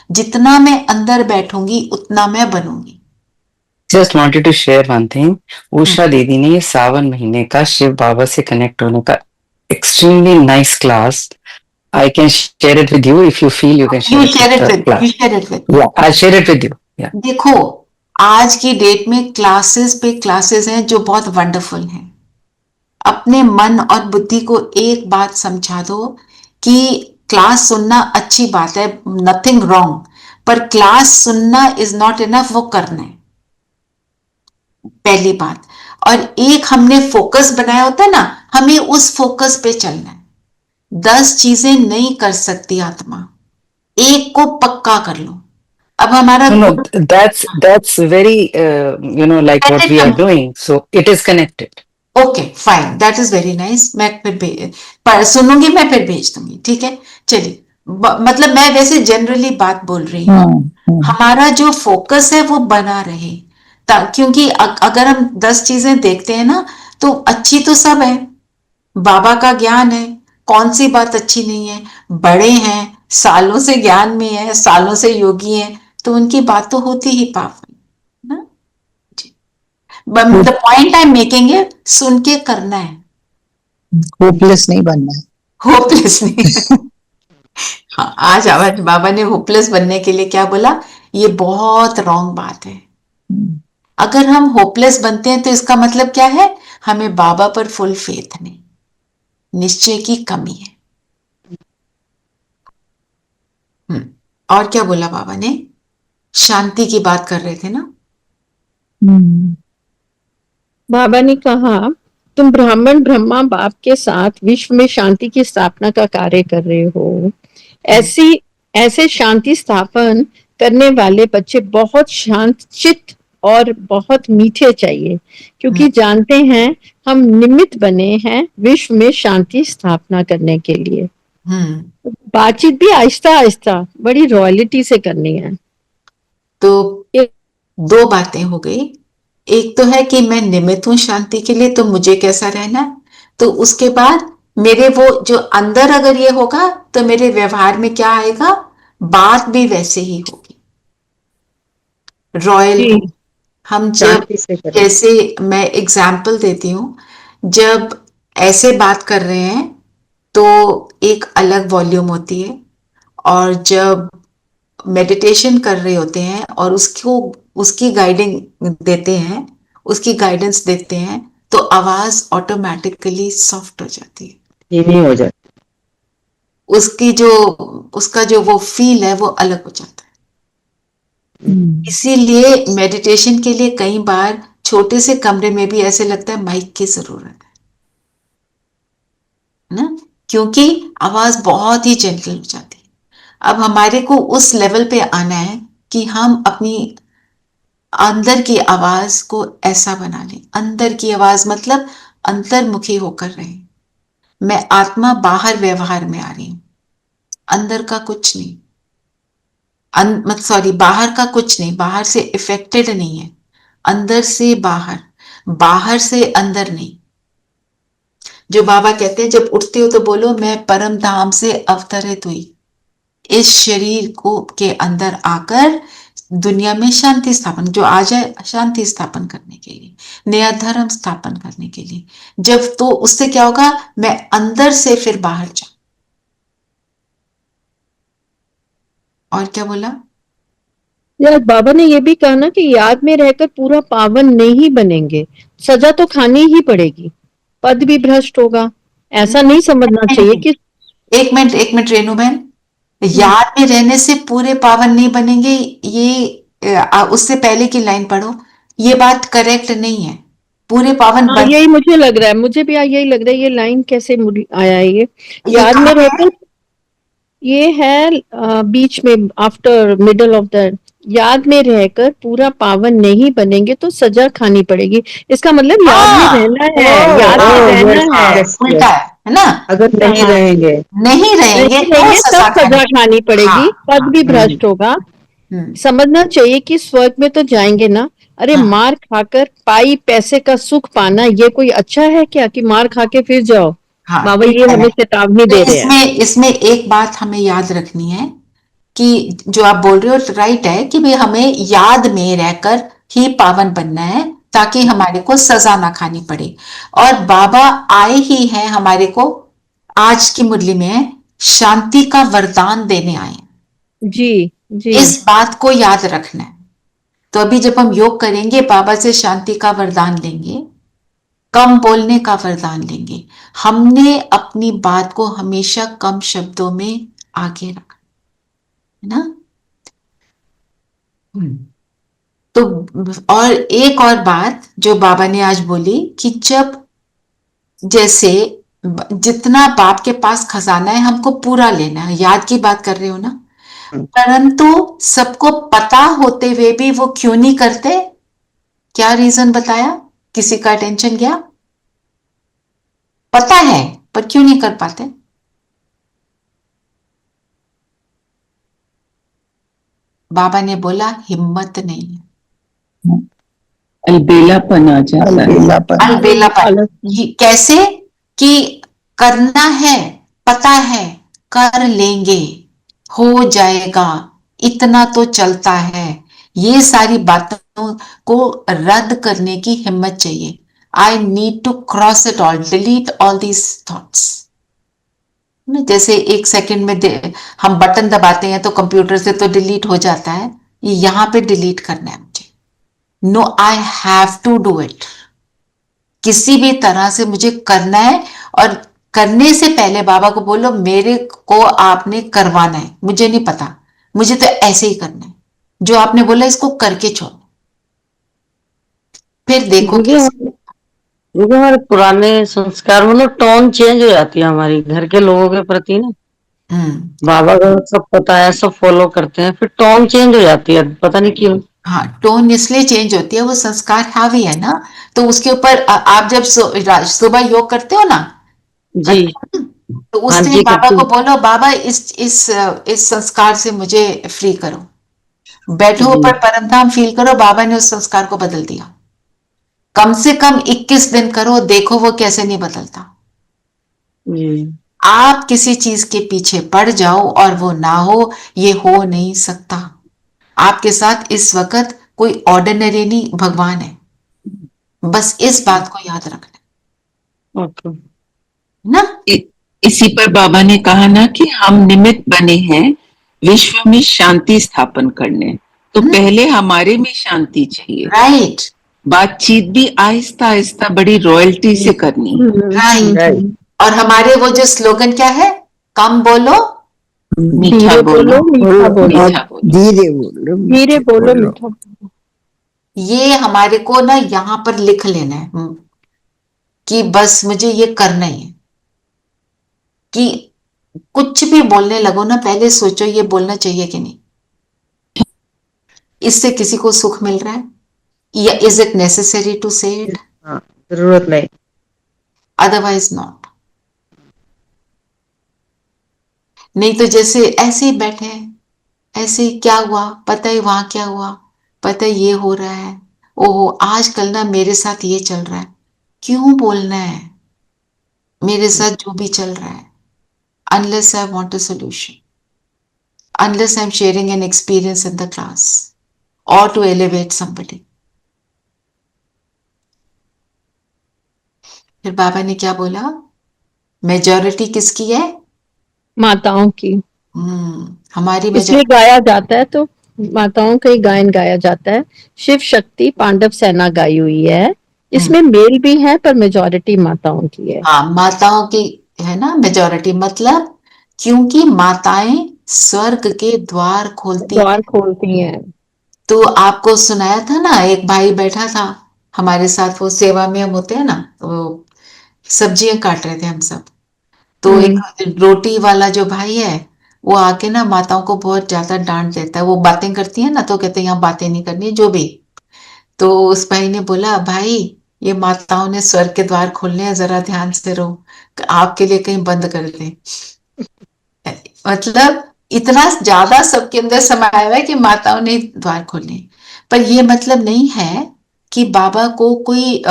जितना मैं अंदर बैठूंगी उतना मैं बनूंगी। Just wanted to share one thing. Usha दीदी ने ये सावन महीने का शिव बाबा से कनेक्ट होने का extremely nice class. I can share it with you if you feel you can share You it share with it the with, class. you share it with. Yeah, I'll share it with you. Yeah. देखो, आज की date में classes पे classes हैं जो बहुत wonderful हैं। अपने मन और बुद्धि को एक बात समझा दो कि क्लास सुनना अच्छी बात है, नथिंग रॉन्ग, पर क्लास सुनना इज नॉट इनफ, वो करना है पहली बात। और एक हमने फोकस बनाया होता है ना, हमें उस फोकस पे चलना है। 10 चीजें नहीं कर सकती आत्मा, एक को पक्का कर लो। अब हमारा No, that's very like what we are doing. So it is connected. Okay fine, that is very nice. मैं फिर सुनूंगी, मैं फिर भेज दूंगी, ठीक है। चलिए, मतलब मैं वैसे जनरली बात बोल रही हूँ। हमारा जो फोकस है वो बना रहे, क्योंकि अगर हम 10 चीजें देखते हैं ना, तो अच्छी तो सब है, बाबा का ज्ञान है, कौन सी बात अच्छी नहीं है। बड़े हैं, सालों से ज्ञान में है, सालों से योगी हैं, तो उनकी बात तो होती ही पावरफुल ना। The point I am making है, सुन के करना है, होपलेस नहीं बनना है। होपलेस नहीं। हाँ, आज बाबा ने होपलेस बनने के लिए क्या बोला, ये बहुत रॉन्ग बात है। अगर हम होपलेस बनते हैं तो इसका मतलब क्या है, हमें बाबा पर फुल फेथ नहीं, निश्चय की कमी है। और क्या बोला बाबा ने? शांति की बात कर रहे थे ना। बाबा ने कहा, तुम ब्राह्मण ब्रह्मा बाप के साथ विश्व में शांति की स्थापना का कार्य कर रहे हो। ऐसे शांति स्थापन करने वाले बच्चे बहुत शांत चित्त और बहुत मीठे चाहिए, क्योंकि जानते हैं हम निमित्त बने हैं विश्व में शांति स्थापना करने के लिए। बातचीत भी आहिस्ता आहिस्ता बड़ी रॉयल्टी से करनी है। तो 2 बातें हो गई। एक तो है कि मैं निमित्त हूं शांति के लिए, तो मुझे कैसा रहना है। तो उसके बाद मेरे वो जो अंदर अगर ये होगा तो मेरे व्यवहार में क्या आएगा, बात भी वैसे ही होगी, रॉयल जी। हो। हम जब, शांति से करें। जैसे मैं एग्जाम्पल देती हूँ, जब ऐसे बात कर रहे हैं तो एक अलग वॉल्यूम होती है, और जब मेडिटेशन कर रहे होते हैं और उसको उसकी गाइडिंग देते हैं, उसकी गाइडेंस देते हैं, तो आवाज ऑटोमेटिकली सॉफ्ट हो जाती है, धीमी हो जाती। उसकी जो उसका जो वो फील है वो अलग हो जाता है। इसीलिए मेडिटेशन के लिए कई बार छोटे से कमरे में भी ऐसे लगता है माइक की जरूरत है ना, क्योंकि आवाज बहुत ही जेंटल हो जाती है। अब हमारे को उस लेवल पे आना है कि हम अपनी अंदर की आवाज को ऐसा बना लें। अंदर की आवाज मतलब अंतर्मुखी होकर रहे। मैं आत्मा बाहर व्यवहार में आ रही हूं, अंदर का कुछ नहीं, सॉरी, बाहर का कुछ नहीं, बाहर से इफेक्टेड नहीं है, अंदर से बाहर, बाहर से अंदर नहीं। जो बाबा कहते हैं जब उठते हो तो बोलो मैं परम धाम से अवतरित हुई, इस शरीर को के अंदर आकर दुनिया में शांति स्थापन, जो आ जाए शांति स्थापन करने के लिए, नया धर्म स्थापन करने के लिए। जब तो उससे क्या होगा, मैं अंदर से फिर बाहर जाऊं। और क्या बोला? यार बाबा ने ये भी कहा ना कि याद में रहकर पूरा पावन नहीं बनेंगे, सजा तो खानी ही पड़ेगी, पद भी भ्रष्ट होगा। ऐसा नहीं समझना चाहिए कि एक मिनट रेणु बहन, याद में रहने से पूरे पावन नहीं बनेंगे, ये उससे पहले की लाइन पढ़ो। ये बात करेक्ट नहीं है। पूरे पावन हाँ, यही मुझे लग रहा है, मुझे भी यही लग रहा है, ये लाइन कैसे आया है ये याद में रहकर, ये है बीच में, आफ्टर मिडल ऑफ द, याद में रहकर पूरा पावन नहीं बनेंगे तो सजा खानी पड़ेगी। इसका मतलब याद में रहना है, याद में रहना है, उल्टा है ना। अगर नहीं रहेंगे नहीं रहेंगे तो तब सजा खानी पड़ेगी, पद भी भ्रष्ट होगा। समझना चाहिए कि स्वर्ग में तो जाएंगे ना। अरे मार खाकर पाई पैसे का सुख पाना, ये कोई अच्छा है क्या कि मार खा के फिर जाओ? बाबा ये हमें चेतावनी दे रहे हैं। इसमें एक बात हमें याद रखनी है कि जो आप बोल रहे हो राइट है, कि भाई हमें याद में रहकर ही पावन बनना है ताकि हमारे को सजा ना खानी पड़े। और बाबा आए ही हैं हमारे को, आज की मुरली में शांति का वरदान देने आए। जी जी, इस बात को याद रखना है। तो अभी जब हम योग करेंगे, बाबा से शांति का वरदान लेंगे, कम बोलने का वरदान लेंगे। हमने अपनी बात को हमेशा कम शब्दों में आगे रखना है ना। तो और एक और बात जो बाबा ने आज बोली कि जब, जैसे जितना बाप के पास खजाना है हमको पूरा लेना है, याद की बात कर रहे हो ना, परंतु सबको पता होते हुए भी वो क्यों नहीं करते? क्या रीजन बताया? किसी का अटेंशन गया? पता है पर क्यों नहीं कर पाते? बाबा ने बोला हिम्मत नहीं है, अलबेलापन आ जाता है। अलबेलापन। कैसे? कि करना है, पता है, कर लेंगे, हो जाएगा, इतना तो चलता है। ये सारी बातों को रद्द करने की हिम्मत चाहिए। I need to cross it all, delete all these thoughts. जैसे एक सेकंड में हम बटन दबाते हैं तो कंप्यूटर से तो डिलीट हो जाता है, ये यहां पे डिलीट करना है मुझे। No, I have to do it. किसी भी तरह से मुझे करना है, और करने से पहले बाबा को बोलो मेरे को आपने करवाना है, मुझे नहीं पता, मुझे तो ऐसे ही करना है, जो आपने बोला इसको करके छोड़ो। फिर देखो क्योंकि हमारे पुराने संस्कार, मतलब टोन चेंज हो जाती है हमारी घर के लोगों के प्रति ना। बाबा को सब पता है, सब फॉलो करते हैं, फिर टोन चेंज हो जाती है, पता नहीं क्यों। हाँ, टोन इसलिए चेंज होती है, वो संस्कार हावी है ना। तो उसके ऊपर आप जब सुबह योग करते हो ना जी, तो उस टाइम बाबा को बोलो बाबा इस संस्कार से मुझे फ्री करो। बैठो ऊपर परमधाम फील करो, बाबा ने उस संस्कार को बदल दिया। कम से कम 21 दिन करो, देखो वो कैसे नहीं बदलता। आप किसी चीज के पीछे पड़ जाओ और वो ना हो, ये हो नहीं सकता। आपके साथ इस वक्त कोई ऑर्डिनरी नहीं, भगवान है। बस इस बात को याद रखना ना। इसी पर बाबा ने कहा ना कि हम निमित्त बने हैं विश्व में शांति स्थापन करने, तो पहले हमारे में शांति चाहिए। राइट। बातचीत भी आहिस्ता आहिस्ता बड़ी रॉयल्टी से करनी। राइट। और हमारे वो जो स्लोगन क्या है, कम बोलो मीठा बोलो, मीठा बोलो, मीठा बोलो, धीरे बोलो, धीरे बोलो, मीठा बोलो। ये हमारे को ना यहाँ पर लिख लेना है कि बस मुझे ये करना ही है। कि कुछ भी बोलने लगो ना, पहले सोचो ये बोलना चाहिए कि नहीं, इससे किसी को सुख मिल रहा है, या इज इट नेसेसरी टू से इट, जरूरत नहीं, अदरवाइज नॉट। नहीं तो जैसे ऐसे ही बैठे हैं, ऐसे क्या हुआ, पता है वहां क्या हुआ, पता है ये हो रहा है, ओहो आजकल ना मेरे साथ ये चल रहा है। क्यों बोलना है मेरे साथ जो भी चल रहा है, unless I want a solution, unless I'm sharing an experience in the class or to elevate somebody। फिर बाबा ने क्या बोला, मेजॉरिटी किसकी है, माताओं की। हमारी इसलिए गाया जाता है, तो माताओं का ही गायन गाया जाता है। शिव शक्ति पांडव सेना गाई हुई है, इसमें मेल भी है पर मेजॉरिटी माताओं की है। हाँ, माताओं की है ना मेजॉरिटी, मतलब क्योंकि माताएं स्वर्ग के द्वार खोलती हैं। तो आपको सुनाया था ना, एक भाई बैठा था हमारे साथ, वो सेवा में हम होते हैं ना, वो सब्जियां काट रहे थे हम सब, तो एक रोटी वाला जो भाई है वो आके ना माताओं को बहुत ज्यादा डांट देता है। वो बातें करती है ना तो कहते हैं यहाँ बातें नहीं करनी, जो भी। तो उस भाई ने बोला, भाई ये माताओं ने स्वर्ग के द्वार खोलने हैं, जरा ध्यान से रहो, आपके लिए कहीं बंद कर दें। मतलब इतना ज्यादा सबके अंदर समाया हुआ है कि माताओं ने द्वार खोलने। पर ये मतलब नहीं है कि बाबा को कोई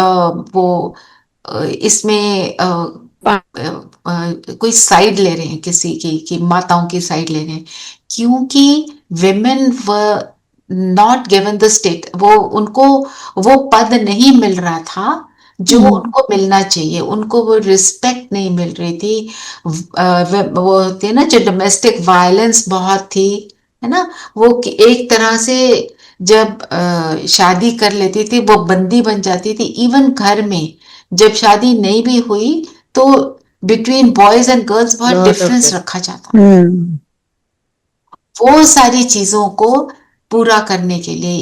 इसमें कोई साइड ले रहे हैं किसी की, कि माताओं की साइड ले रहे हैं, क्योंकि विमेन व नॉट गिवन द स्टेट, वो उनको वो पद नहीं मिल रहा था जो उनको मिलना चाहिए, उनको वो रिस्पेक्ट नहीं मिल रही थी। वो होती है ना जो डोमेस्टिक वायलेंस बहुत थी, है ना, वो एक तरह से जब शादी कर लेती थी वो बंदी बन जाती थी। इवन घर में जब शादी नहीं भी हुई तो बिटवीन बॉयज एंड गर्ल्स बहुत डिफरेंस रखा जाता। वो सारी चीजों को पूरा करने के लिए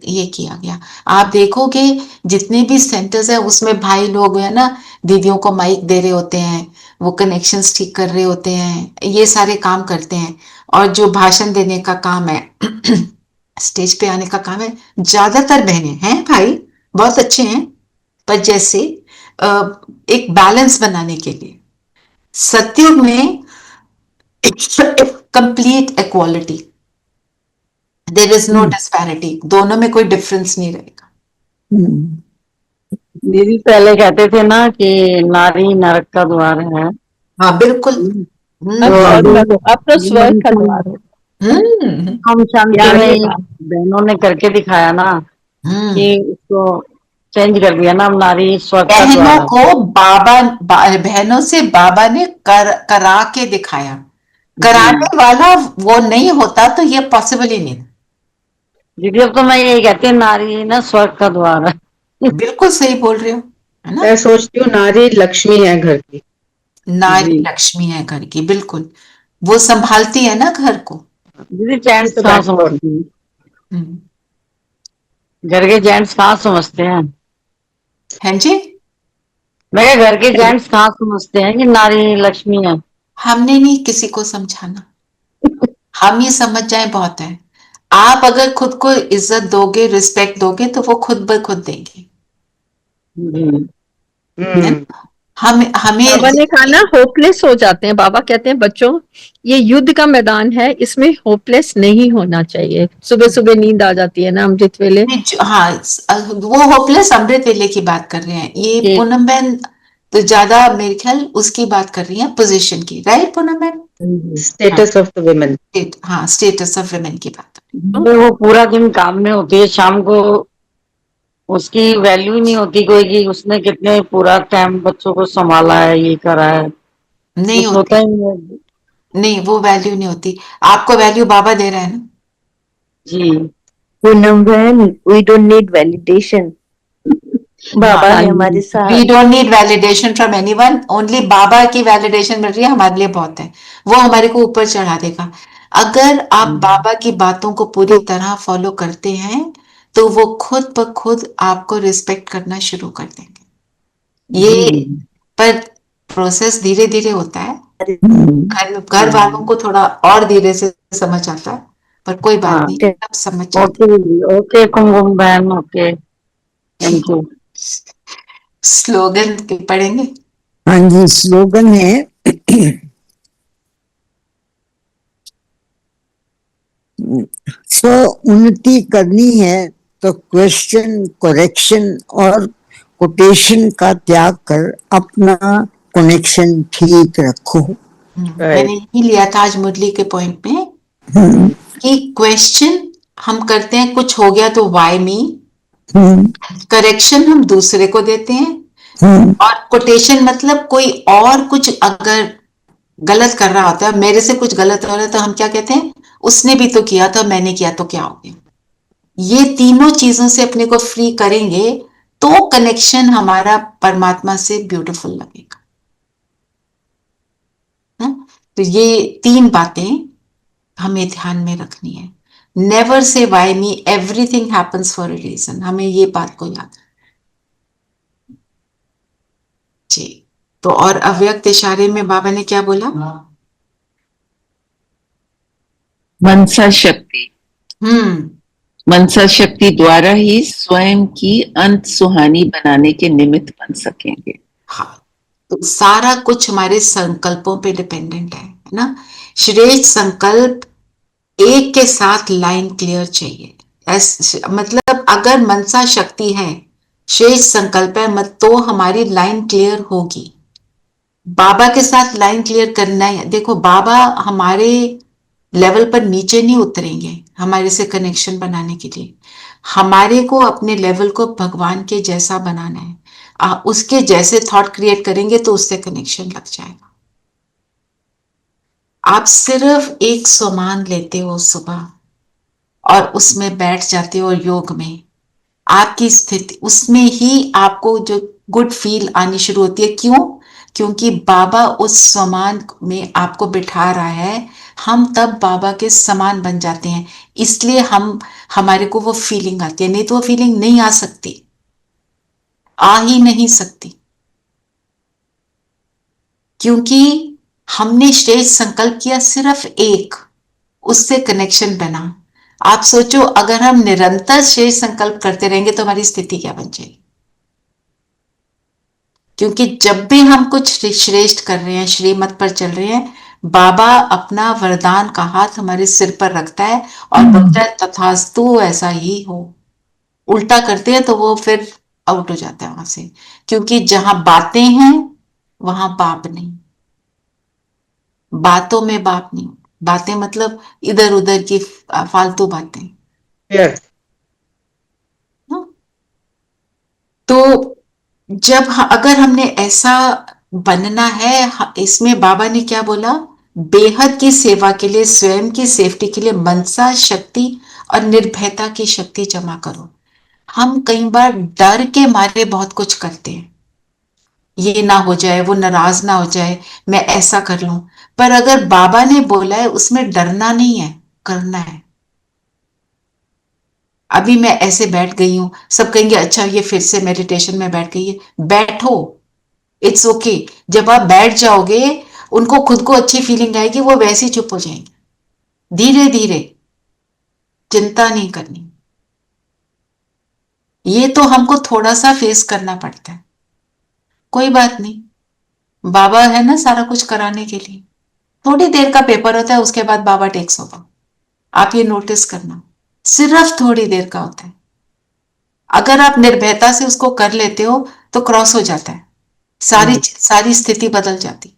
ये किया गया। आप देखोगे जितने भी सेंटर्स है उसमें भाई लोग है ना, दीदियों को माइक दे रहे होते हैं, वो कनेक्शंस ठीक कर रहे होते हैं, ये सारे काम करते हैं। और जो भाषण देने का काम है स्टेज पे आने का काम है, ज्यादातर बहनें हैं, भाई बहुत अच्छे हैं, पर जैसे एक बैलेंस बनाने के लिए सत्युग में complete equality, there is no disparity, दोनों में कोई डिफरेंस नहीं रहेगा। दीदी पहले कहते थे ना कि नारी नरक का द्वार है। हाँ बिल्कुल। अब तो स्वर्ग का द्वार है। हम शांति में बहनों ने करके दिखाया ना कि उसको चेंज कर दिया ना, अब नारी स्वर्ग का द्वार है। बहनों को बहनों से बाबा ने करा के दिखाया। कराने वाला वो नहीं होता तो ये पॉसिबल ही नहीं। दीदी अब तो मैं यही कहती हूँ, नारी ना स्वर्ग का द्वार है। बिल्कुल सही बोल रहे हो, है ना। मैं सोचती हूँ नारी लक्ष्मी है घर की। नारी लक्ष्मी है घर की, बिल्कुल, वो संभालती है ना घर को। दीदी जेंट्स कहाँ समझती है, घर के जेंट्स कहाँ समझते हैं। हैं जी, मैं घर के जेंट्स कहाँ समझते हैं कि नारी लक्ष्मी है। हमने नहीं किसी को समझाना, हम ये समझ जाए बहुत है। आप अगर खुद को इज्जत दोगे, रिस्पेक्ट दोगे तो वो खुद ब खुद देंगे। हमें बाबा ने कहा ना होपलेस हो जाते हैं, बाबा कहते हैं बच्चों ये युद्ध का मैदान है, इसमें होपलेस नहीं होना चाहिए। सुबह सुबह नींद आ जाती है ना अमृत वेले। हाँ, वो होपलेस अमृत वेले की बात कर रहे हैं, ये पूनम बहन तो ज्यादा मेरे ख्याल उसकी बात कर रही है, पोजीशन की, राइट पूनम बहन? Status of the women. हाँ, स्टेटस ऑफ वुमेन की बात। वो पूरा दिन काम में होती है, शाम को उसकी वैल्यू ही नहीं होती कोई कि उसने कितने पूरा टाइम बच्चों को संभाला है, ये करा है, नहीं कुछ होती, होता ही नहीं। नहीं वो वैल्यू नहीं होती। आपको वैल्यू बाबा दे रहा है ना जी। पूनम बहन, we don't need validation, Baba है हमारे साथ। We don't need validation from anyone, only Baba की वैलिडेशन मिल रही है, हमारे लिए बहुत है। वो हमारे को ऊपर चढ़ा देगा। अगर आप बाबा की बातों को पूरी तरह फॉलो करते हैं तो वो खुद ब खुद आपको रिस्पेक्ट करना शुरू कर देंगे। ये पर प्रोसेस धीरे धीरे होता है, घर वालों को थोड़ा और धीरे से समझ आता है, पर कोई बात नहीं, सब समझ जाते। ओके ओके कुमकुम बहन, ओके, थैंक यू। स्लोगन पढ़ेंगे? हाँ जी, स्लोगन है उन्नति करनी है तो क्वेश्चन, करेक्शन और कोटेशन का त्याग कर अपना कनेक्शन ठीक रखो। मैंने यही लिया था आज मुरली के पॉइंट में कि क्वेश्चन हम करते हैं, कुछ हो गया तो वाई मी, करेक्शन हम दूसरे को देते हैं, और कोटेशन मतलब कोई और कुछ अगर गलत कर रहा होता है, मेरे से कुछ गलत हो रहा है तो हम क्या कहते हैं, उसने भी तो किया था, मैंने किया तो क्या हो गया। ये तीनों चीजों से अपने को फ्री करेंगे तो कनेक्शन हमारा परमात्मा से ब्यूटीफुल लगेगा। तो ये तीन बातें हमें ध्यान में रखनी है। Never say why me, everything happens for a reason, हमें ये बात को याद रखना जी। तो और अव्यक्त इशारे में बाबा ने क्या बोला? मनसा शक्ति, मनसा शक्ति द्वारा ही स्वयं की अंत सुहानी बनाने के निमित्त बन सकेंगे। हाँ, तो सारा कुछ हमारे संकल्पों पे डिपेंडेंट है ना। श्रेष्ठ संकल्प एक के साथ लाइन क्लियर चाहिए। मतलब अगर मनसा शक्ति है, श्रेष्ठ संकल्प है, मत तो हमारी लाइन क्लियर होगी। बाबा के साथ लाइन क्लियर करना है। देखो बाबा हमारे लेवल पर नीचे नहीं उतरेंगे हमारे से कनेक्शन बनाने के लिए। हमारे को अपने लेवल को भगवान के जैसा बनाना है। उसके जैसे थॉट क्रिएट करेंगे तो उससे कनेक्शन लग जाएगा। आप सिर्फ एक स्वमान लेते हो सुबह और उसमें बैठ जाते हो योग में, आपकी स्थिति उसमें ही आपको जो गुड फील आनी शुरू होती है। क्यों? क्योंकि बाबा उस समान में आपको बिठा रहा है। हम तब बाबा के समान बन जाते हैं, इसलिए हमारे को वो फीलिंग आती है, नहीं तो वो फीलिंग नहीं आ सकती, आ ही नहीं सकती, क्योंकि हमने श्रेष्ठ संकल्प किया सिर्फ एक, उससे कनेक्शन बना। आप सोचो अगर हम निरंतर श्रेष्ठ संकल्प करते रहेंगे तो हमारी स्थिति क्या बन जाएगी। क्योंकि जब भी हम कुछ श्रेष्ठ कर रहे हैं, श्रीमत पर चल रहे हैं, बाबा अपना वरदान का हाथ हमारे सिर पर रखता है और बोलता है तथास्तु, ऐसा ही हो। उल्टा करते हैं तो वो फिर आउट हो जाता है वहां से, क्योंकि जहां बातें हैं वहां पाप नहीं। बातों में बाप नहीं, बातें मतलब इधर उधर की फालतू बातें। तो जब अगर हमने ऐसा बनना है, इसमें बाबा ने क्या बोला, बेहद की सेवा के लिए, स्वयं की सेफ्टी के लिए मनसा शक्ति और निर्भयता की शक्ति जमा करो। हम कई बार डर के मारे बहुत कुछ करते हैं, ये ना हो जाए, वो नाराज ना हो जाए, मैं ऐसा कर लूं। पर अगर बाबा ने बोला है उसमें डरना नहीं है, करना है। अभी मैं ऐसे बैठ गई हूं, सब कहेंगे अच्छा ये फिर से मेडिटेशन में बैठ गई है, बैठो, इट्स ओके। जब आप बैठ जाओगे उनको खुद को अच्छी फीलिंग आएगी, वो वैसे ही चुप हो जाएंगे। धीरे धीरे, चिंता नहीं करनी। ये तो हमको थोड़ा सा फेस करना पड़ता है, कोई बात नहीं, बाबा है ना सारा कुछ कराने के लिए। थोड़ी देर का पेपर होता है, उसके बाद बाबा टेक्स ओवर। आप ये नोटिस करना, सिर्फ थोड़ी देर का होता है। अगर आप निर्भयता से उसको कर लेते हो तो क्रॉस हो जाता है, सारी सारी स्थिति बदल जाती।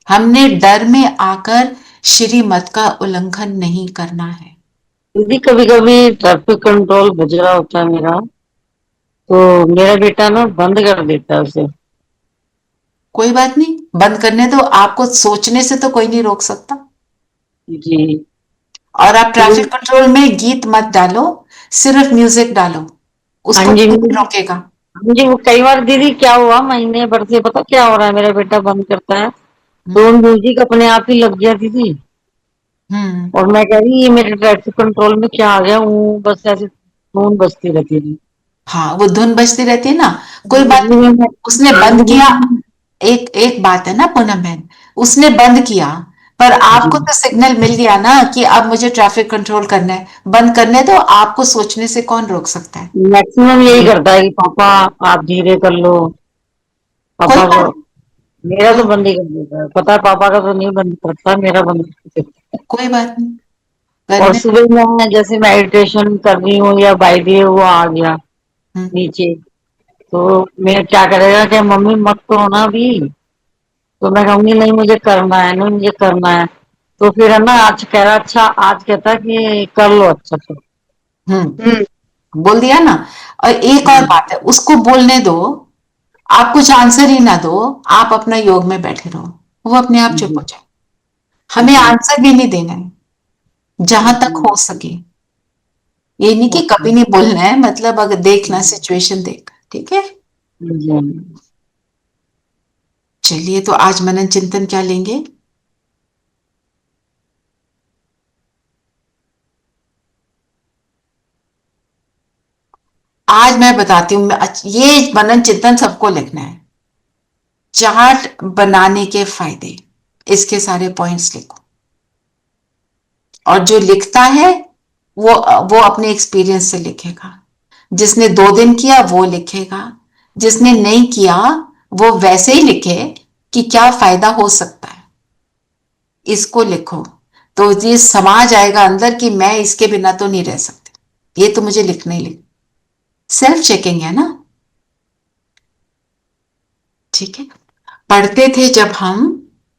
हमने डर में आकर श्रीमत का उल्लंघन नहीं करना है। दीदी कभी कभी ट्रैफिक कंट्रोल बज रहा होता है मेरा, तो मेरा बेटा ना बंद कर देता है उसे। कोई बात नहीं, बंद करने दो, आपको सोचने से तो कोई नहीं रोक सकता। जी। और आप तो ट्रैफिक कंट्रोल में गीत मत डालो, सिर्फ म्यूजिक डालो, हाँ उसको जी, कोई नहीं रोकेगा। हाँ जी, वो कई बार दीदी क्या हुआ, महीने भर से पता क्या हो रहा है, मेरा बेटा बंद करता है तो म्यूजिक अपने आप ही लग गया दीदी। हम्म। और मैं कह रही ये मेरे ट्रैफिक कंट्रोल में क्या आ गया हूँ, बस ऐसे धुन बजती रहती थी। हाँ, वो धुन बजती रहती है ना, कोई बात जी, नहीं। मैं उसने बंद किया। एक एक बात है ना पूनम बहन, उसने बंद किया, पर जी आपको तो सिग्नल मिल गया ना कि अब मुझे ट्रैफिक कंट्रोल करना है, बंद करने दो, आपको सोचने से कौन रोक सकता है। मैक्सिमम यही करता है कि पापा आप धीरे कर लो, कोई पापा को। बात मेरा कोई तो बंद ही कर देता है, पता है पापा का तो नहीं बंद करता, मेरा बंद कर देता है। कोई बात नहीं, और करने। सुबह मैं जैसे मेडिटेशन कर रही हूँ या बाई दी वो आ गया हम्म, नीचे, तो मैं क्या करेगा कि मम्मी मत तो ना भी, तो मैं कहूंगी नहीं मुझे करना है, नहीं मुझे करना है। तो फिर है ना आज कह रहा, अच्छा आज कहता है कि कर लो अच्छा से। बोल दिया ना। और एक और बात है, उसको बोलने दो, आप कुछ आंसर ही ना दो, आप अपना योग में बैठे रहो, वो अपने आप चुप जी हो जाए। हमें जी आंसर भी नहीं देना है, जहां तक जी। हो सके। ये नहीं कि ओके। कभी नहीं बोलना है, मतलब अगर देखना, सिचुएशन देख, ठीक है। जी चलिए, तो आज मनन चिंतन क्या लेंगे? आज मैं बताती हूँ, ये मनन चिंतन सबको लिखना है। चार्ट बनाने के फायदे, इसके सारे पॉइंट्स लिखो। और जो लिखता है वो अपने एक्सपीरियंस से लिखेगा। जिसने 2 दिन किया वो लिखेगा, जिसने नहीं किया वो वैसे ही लिखे कि क्या फायदा हो सकता है। इसको लिखो, तो ये समाज आएगा अंदर कि मैं इसके बिना तो नहीं रह सकती, ये तो मुझे लिखना ही लिख। सेल्फ चेकिंग है ना, ठीक है। पढ़ते थे जब हम,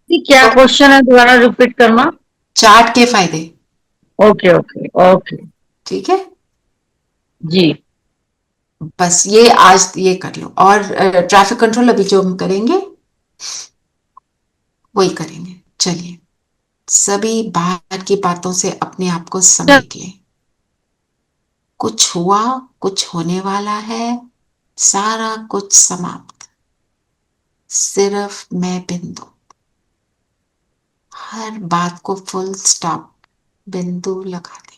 जी, क्या तो क्वेश्चन है दोबारा रिपीट करना। चार्ट के फायदे, ओके ओके ओके। ठीक है। जी बस ये आज ये कर लो, और ट्रैफिक कंट्रोल अभी जो हम करेंगे वही करेंगे। चलिए, सभी बाहर की बातों से अपने आप को समेट लें। कुछ हुआ, कुछ होने वाला है, सारा कुछ समाप्त, सिर्फ मैं बिंदु। हर बात को फुल स्टॉप, बिंदु लगा दें।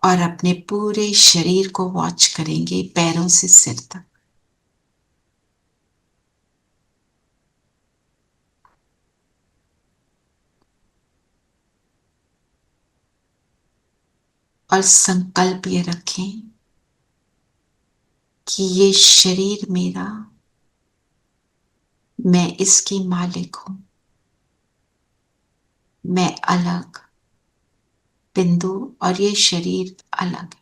और अपने पूरे शरीर को वॉच करेंगे, पैरों से सिर तक। और संकल्प ये रखें कि ये शरीर मेरा, मैं इसकी मालिक हूं, मैं अलग बिंदु, और ये शरीर अलग है।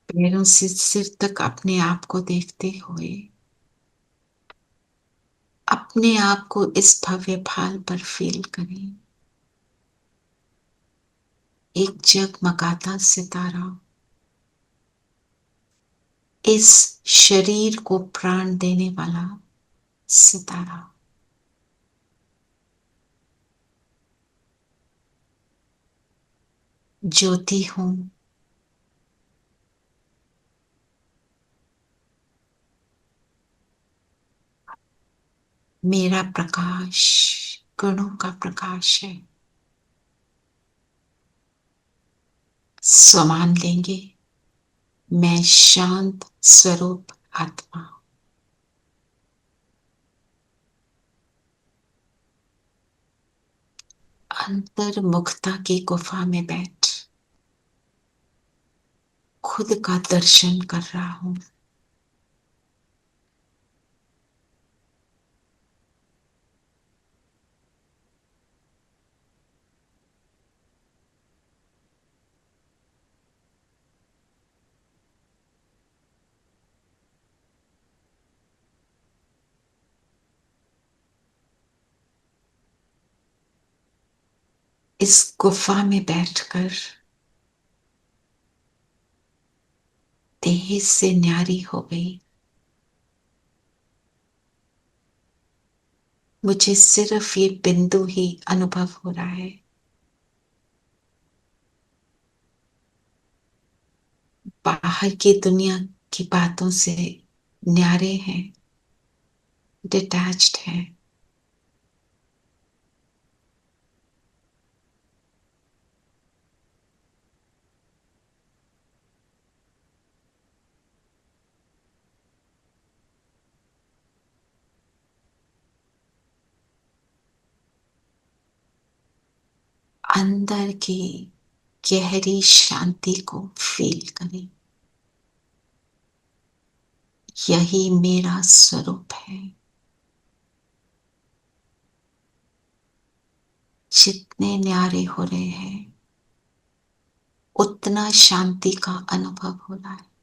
पैरों से सिर तक अपने आप को देखते हुए अपने आप को इस भव्य भाल पर फील करें। एक जगमगाता सितारा, इस शरीर को प्राण देने वाला सितारा। ज्योति हूं, मेरा प्रकाश गुणों का प्रकाश है। समान लेंगे, मैं शांत स्वरूप आत्मा। अंतर्मुखता की गुफा में बैठ खुद का दर्शन कर रहा हूं। इस गुफा में बैठकर देह से न्यारी हो गई। मुझे सिर्फ ये बिंदु ही अनुभव हो रहा है। बाहर की दुनिया की बातों से न्यारे हैं, डिटैच्ड हैं। अंदर की गहरी शांति को फील करें। यही मेरा स्वरूप है। जितने न्यारे हो रहे हैं उतना शांति का अनुभव हो रहा है।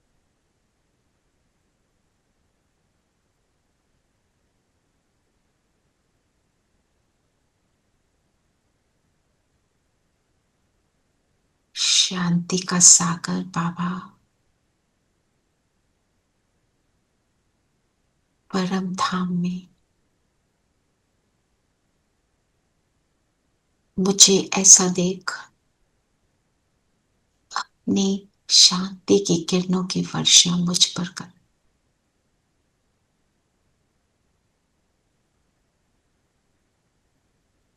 शांति का सागर बाबा परम धाम में मुझे ऐसा देख अपनी शांति की किरणों की वर्षा मुझ पर कर।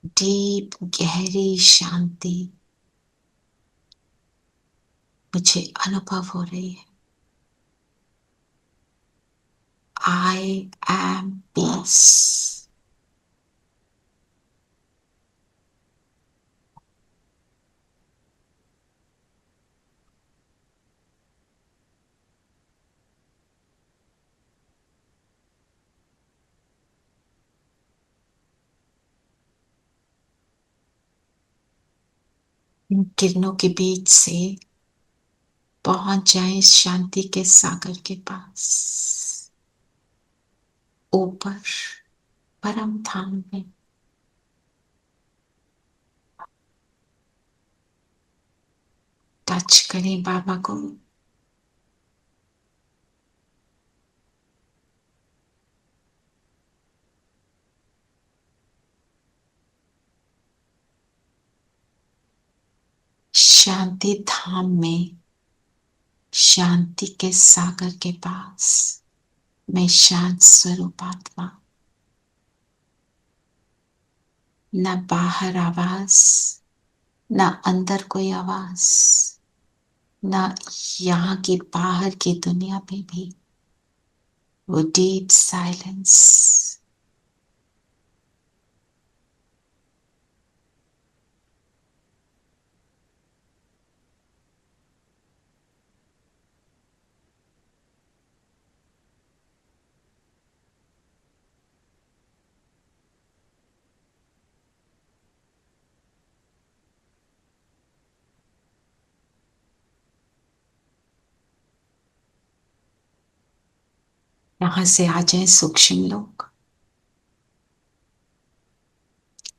डीप गहरी शांति मुझे अनुभव हो रही है। I am piece. इन किरणों के बीच से पहुंच जाए इस शांति के सागर के पास, ऊपर परम धाम में। टच करें बाबा को। शांति धाम में, शांति के सागर के पास मैं शांत स्वरूप आत्मा। न बाहर आवाज, न अंदर कोई आवाज, न यहाँ की बाहर की दुनिया में भी वो डीप साइलेंस। यहां से आ जाए सूक्ष्म लोग,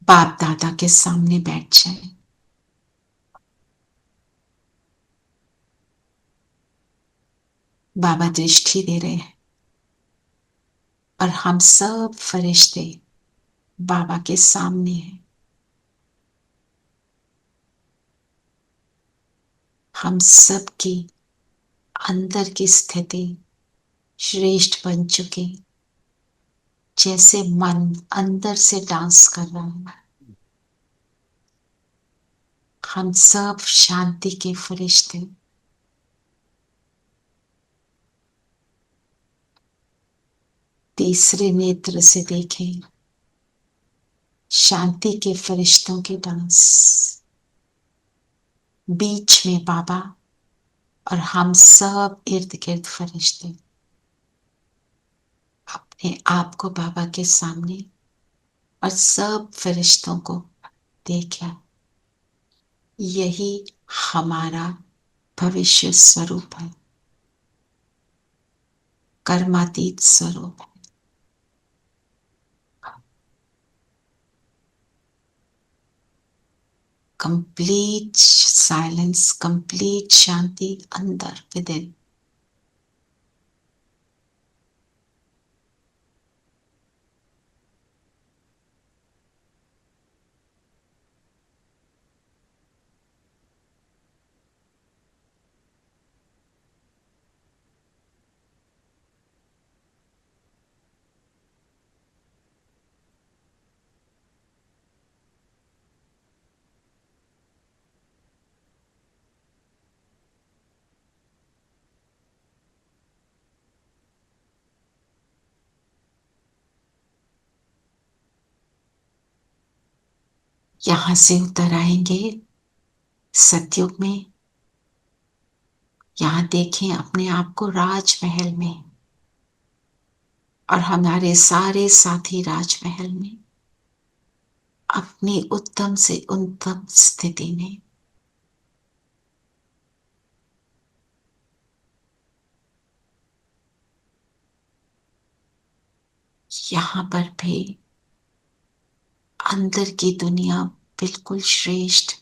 बाप दादा के सामने बैठ जाए। बाबा दृष्टि दे रहे हैं और हम सब फरिश्ते बाबा के सामने हैं। हम सब की अंदर की स्थिति श्रेष्ठ बन चुकी, जैसे मन अंदर से डांस कर रहा है। हम सब शांति के फरिश्ते, तीसरे नेत्र से देखें शांति के फरिश्तों के डांस। बीच में बाबा और हम सब इर्द गिर्द फरिश्ते। अपने आप को बाबा के सामने और सब फरिश्तों को देखा। यही हमारा भविष्य स्वरूप है, कर्मातीत स्वरूप है। कंप्लीट साइलेंस, कंप्लीट शांति अंदर विदिन। यहां से उतर आएंगे सतयुग में। यहां देखें अपने आप को राजमहल में, और हमारे सारे साथी राजमहल में, अपनी उत्तम से उत्तम स्थिति में। यहां पर भी अंदर की दुनिया बिल्कुल श्रेष्ठ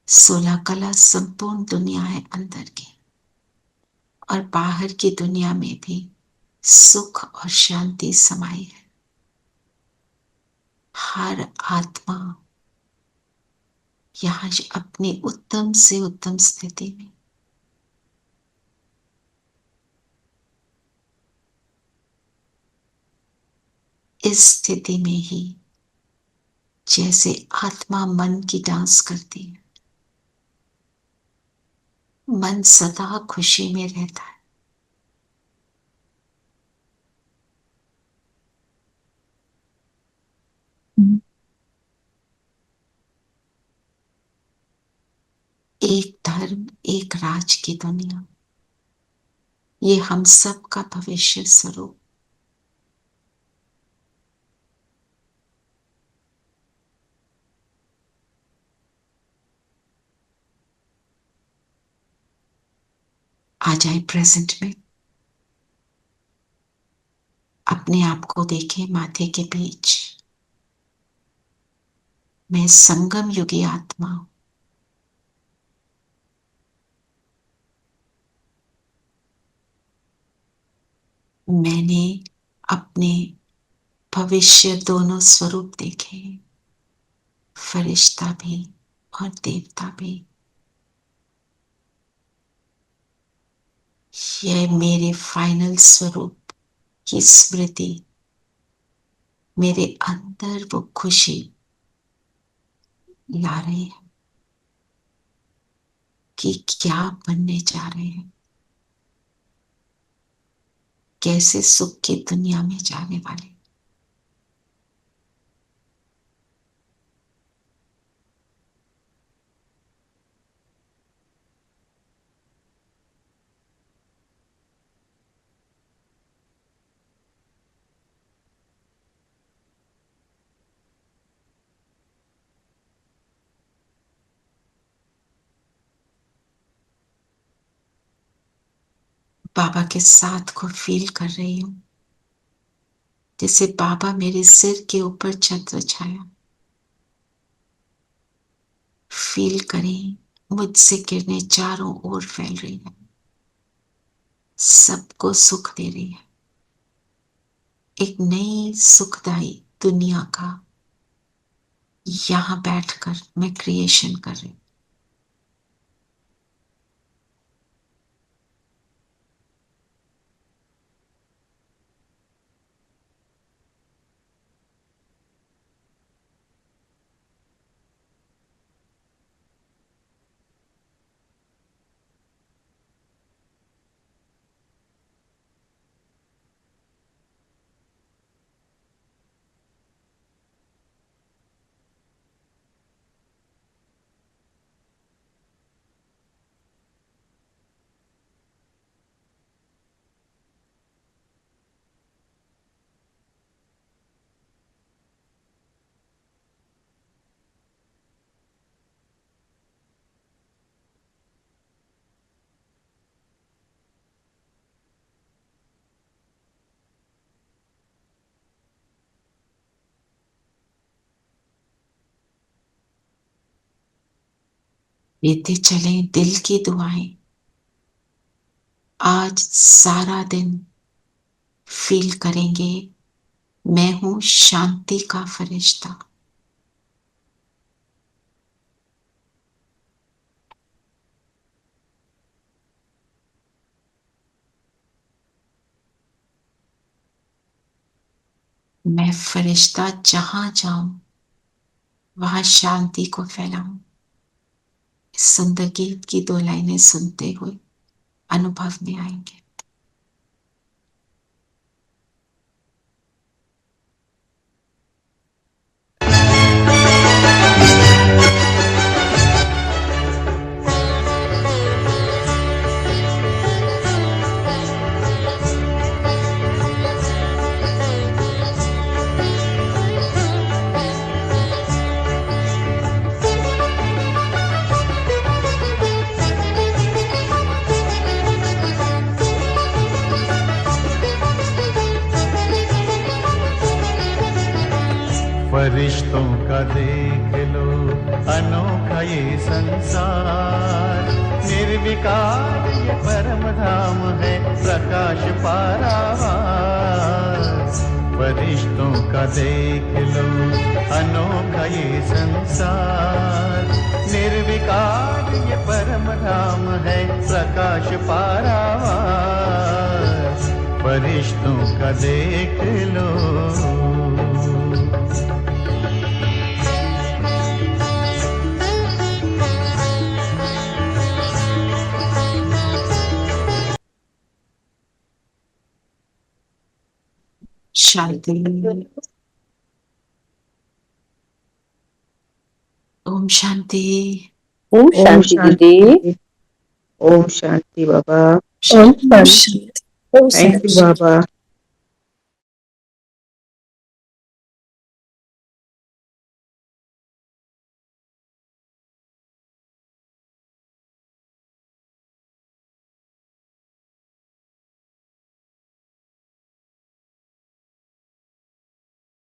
16 कला संपूर्ण दुनिया है अंदर की, और बाहर की दुनिया में भी सुख और शांति समाई है। हर आत्मा यहां अपनी उत्तम से उत्तम स्थिति में। इस स्थिति में ही जैसे आत्मा मन की डांस करती है, मन सदा खुशी में रहता है। एक धर्म एक राज की दुनिया, ये हम सब का भविष्य स्वरूप। आ जाए प्रेजेंट में, अपने आप को देखें माथे के बीच। मैं संगम युगी आत्मा हूं। मैंने अपने भविष्य दोनों स्वरूप देखे, फरिश्ता भी और देवता भी। यह मेरे फाइनल स्वरूप की स्मृति मेरे अंदर वो खुशी ला रही है कि क्या बनने जा रहे हैं, कैसे सुख की दुनिया में जाने वाले। बाबा के साथ को फील कर रही हूं, जैसे बाबा मेरे सिर के ऊपर छत्र छाया। फील करें मुझसे किरणें चारों ओर फैल रही है, सबको सुख दे रही है। एक नई सुखदायी दुनिया का यहां बैठकर मैं क्रिएशन कर रही हूं। लेते चले दिल की दुआएं। आज सारा दिन फील करेंगे मैं हूं शांति का फरिश्ता। मैं फरिश्ता जहां जाऊं वहां शांति को फैलाऊं। इस सुंदर गीत की 2 लाइनें सुनते हुए अनुभव में आएंगे। फरिश्तों का देख लो अनोखा ये संसार, निर्विकार ये परम धाम है प्रकाश पारावार। फरिश्तों का देख लो अनोखा ये संसार, निर्विकार ये परम धाम है प्रकाश पारावार। फरिश्तों का देख लो। शांति। ओम शांति। ओम शांति दीदी। ओम शांति बाबा। ओम शांति। Thank you Baba.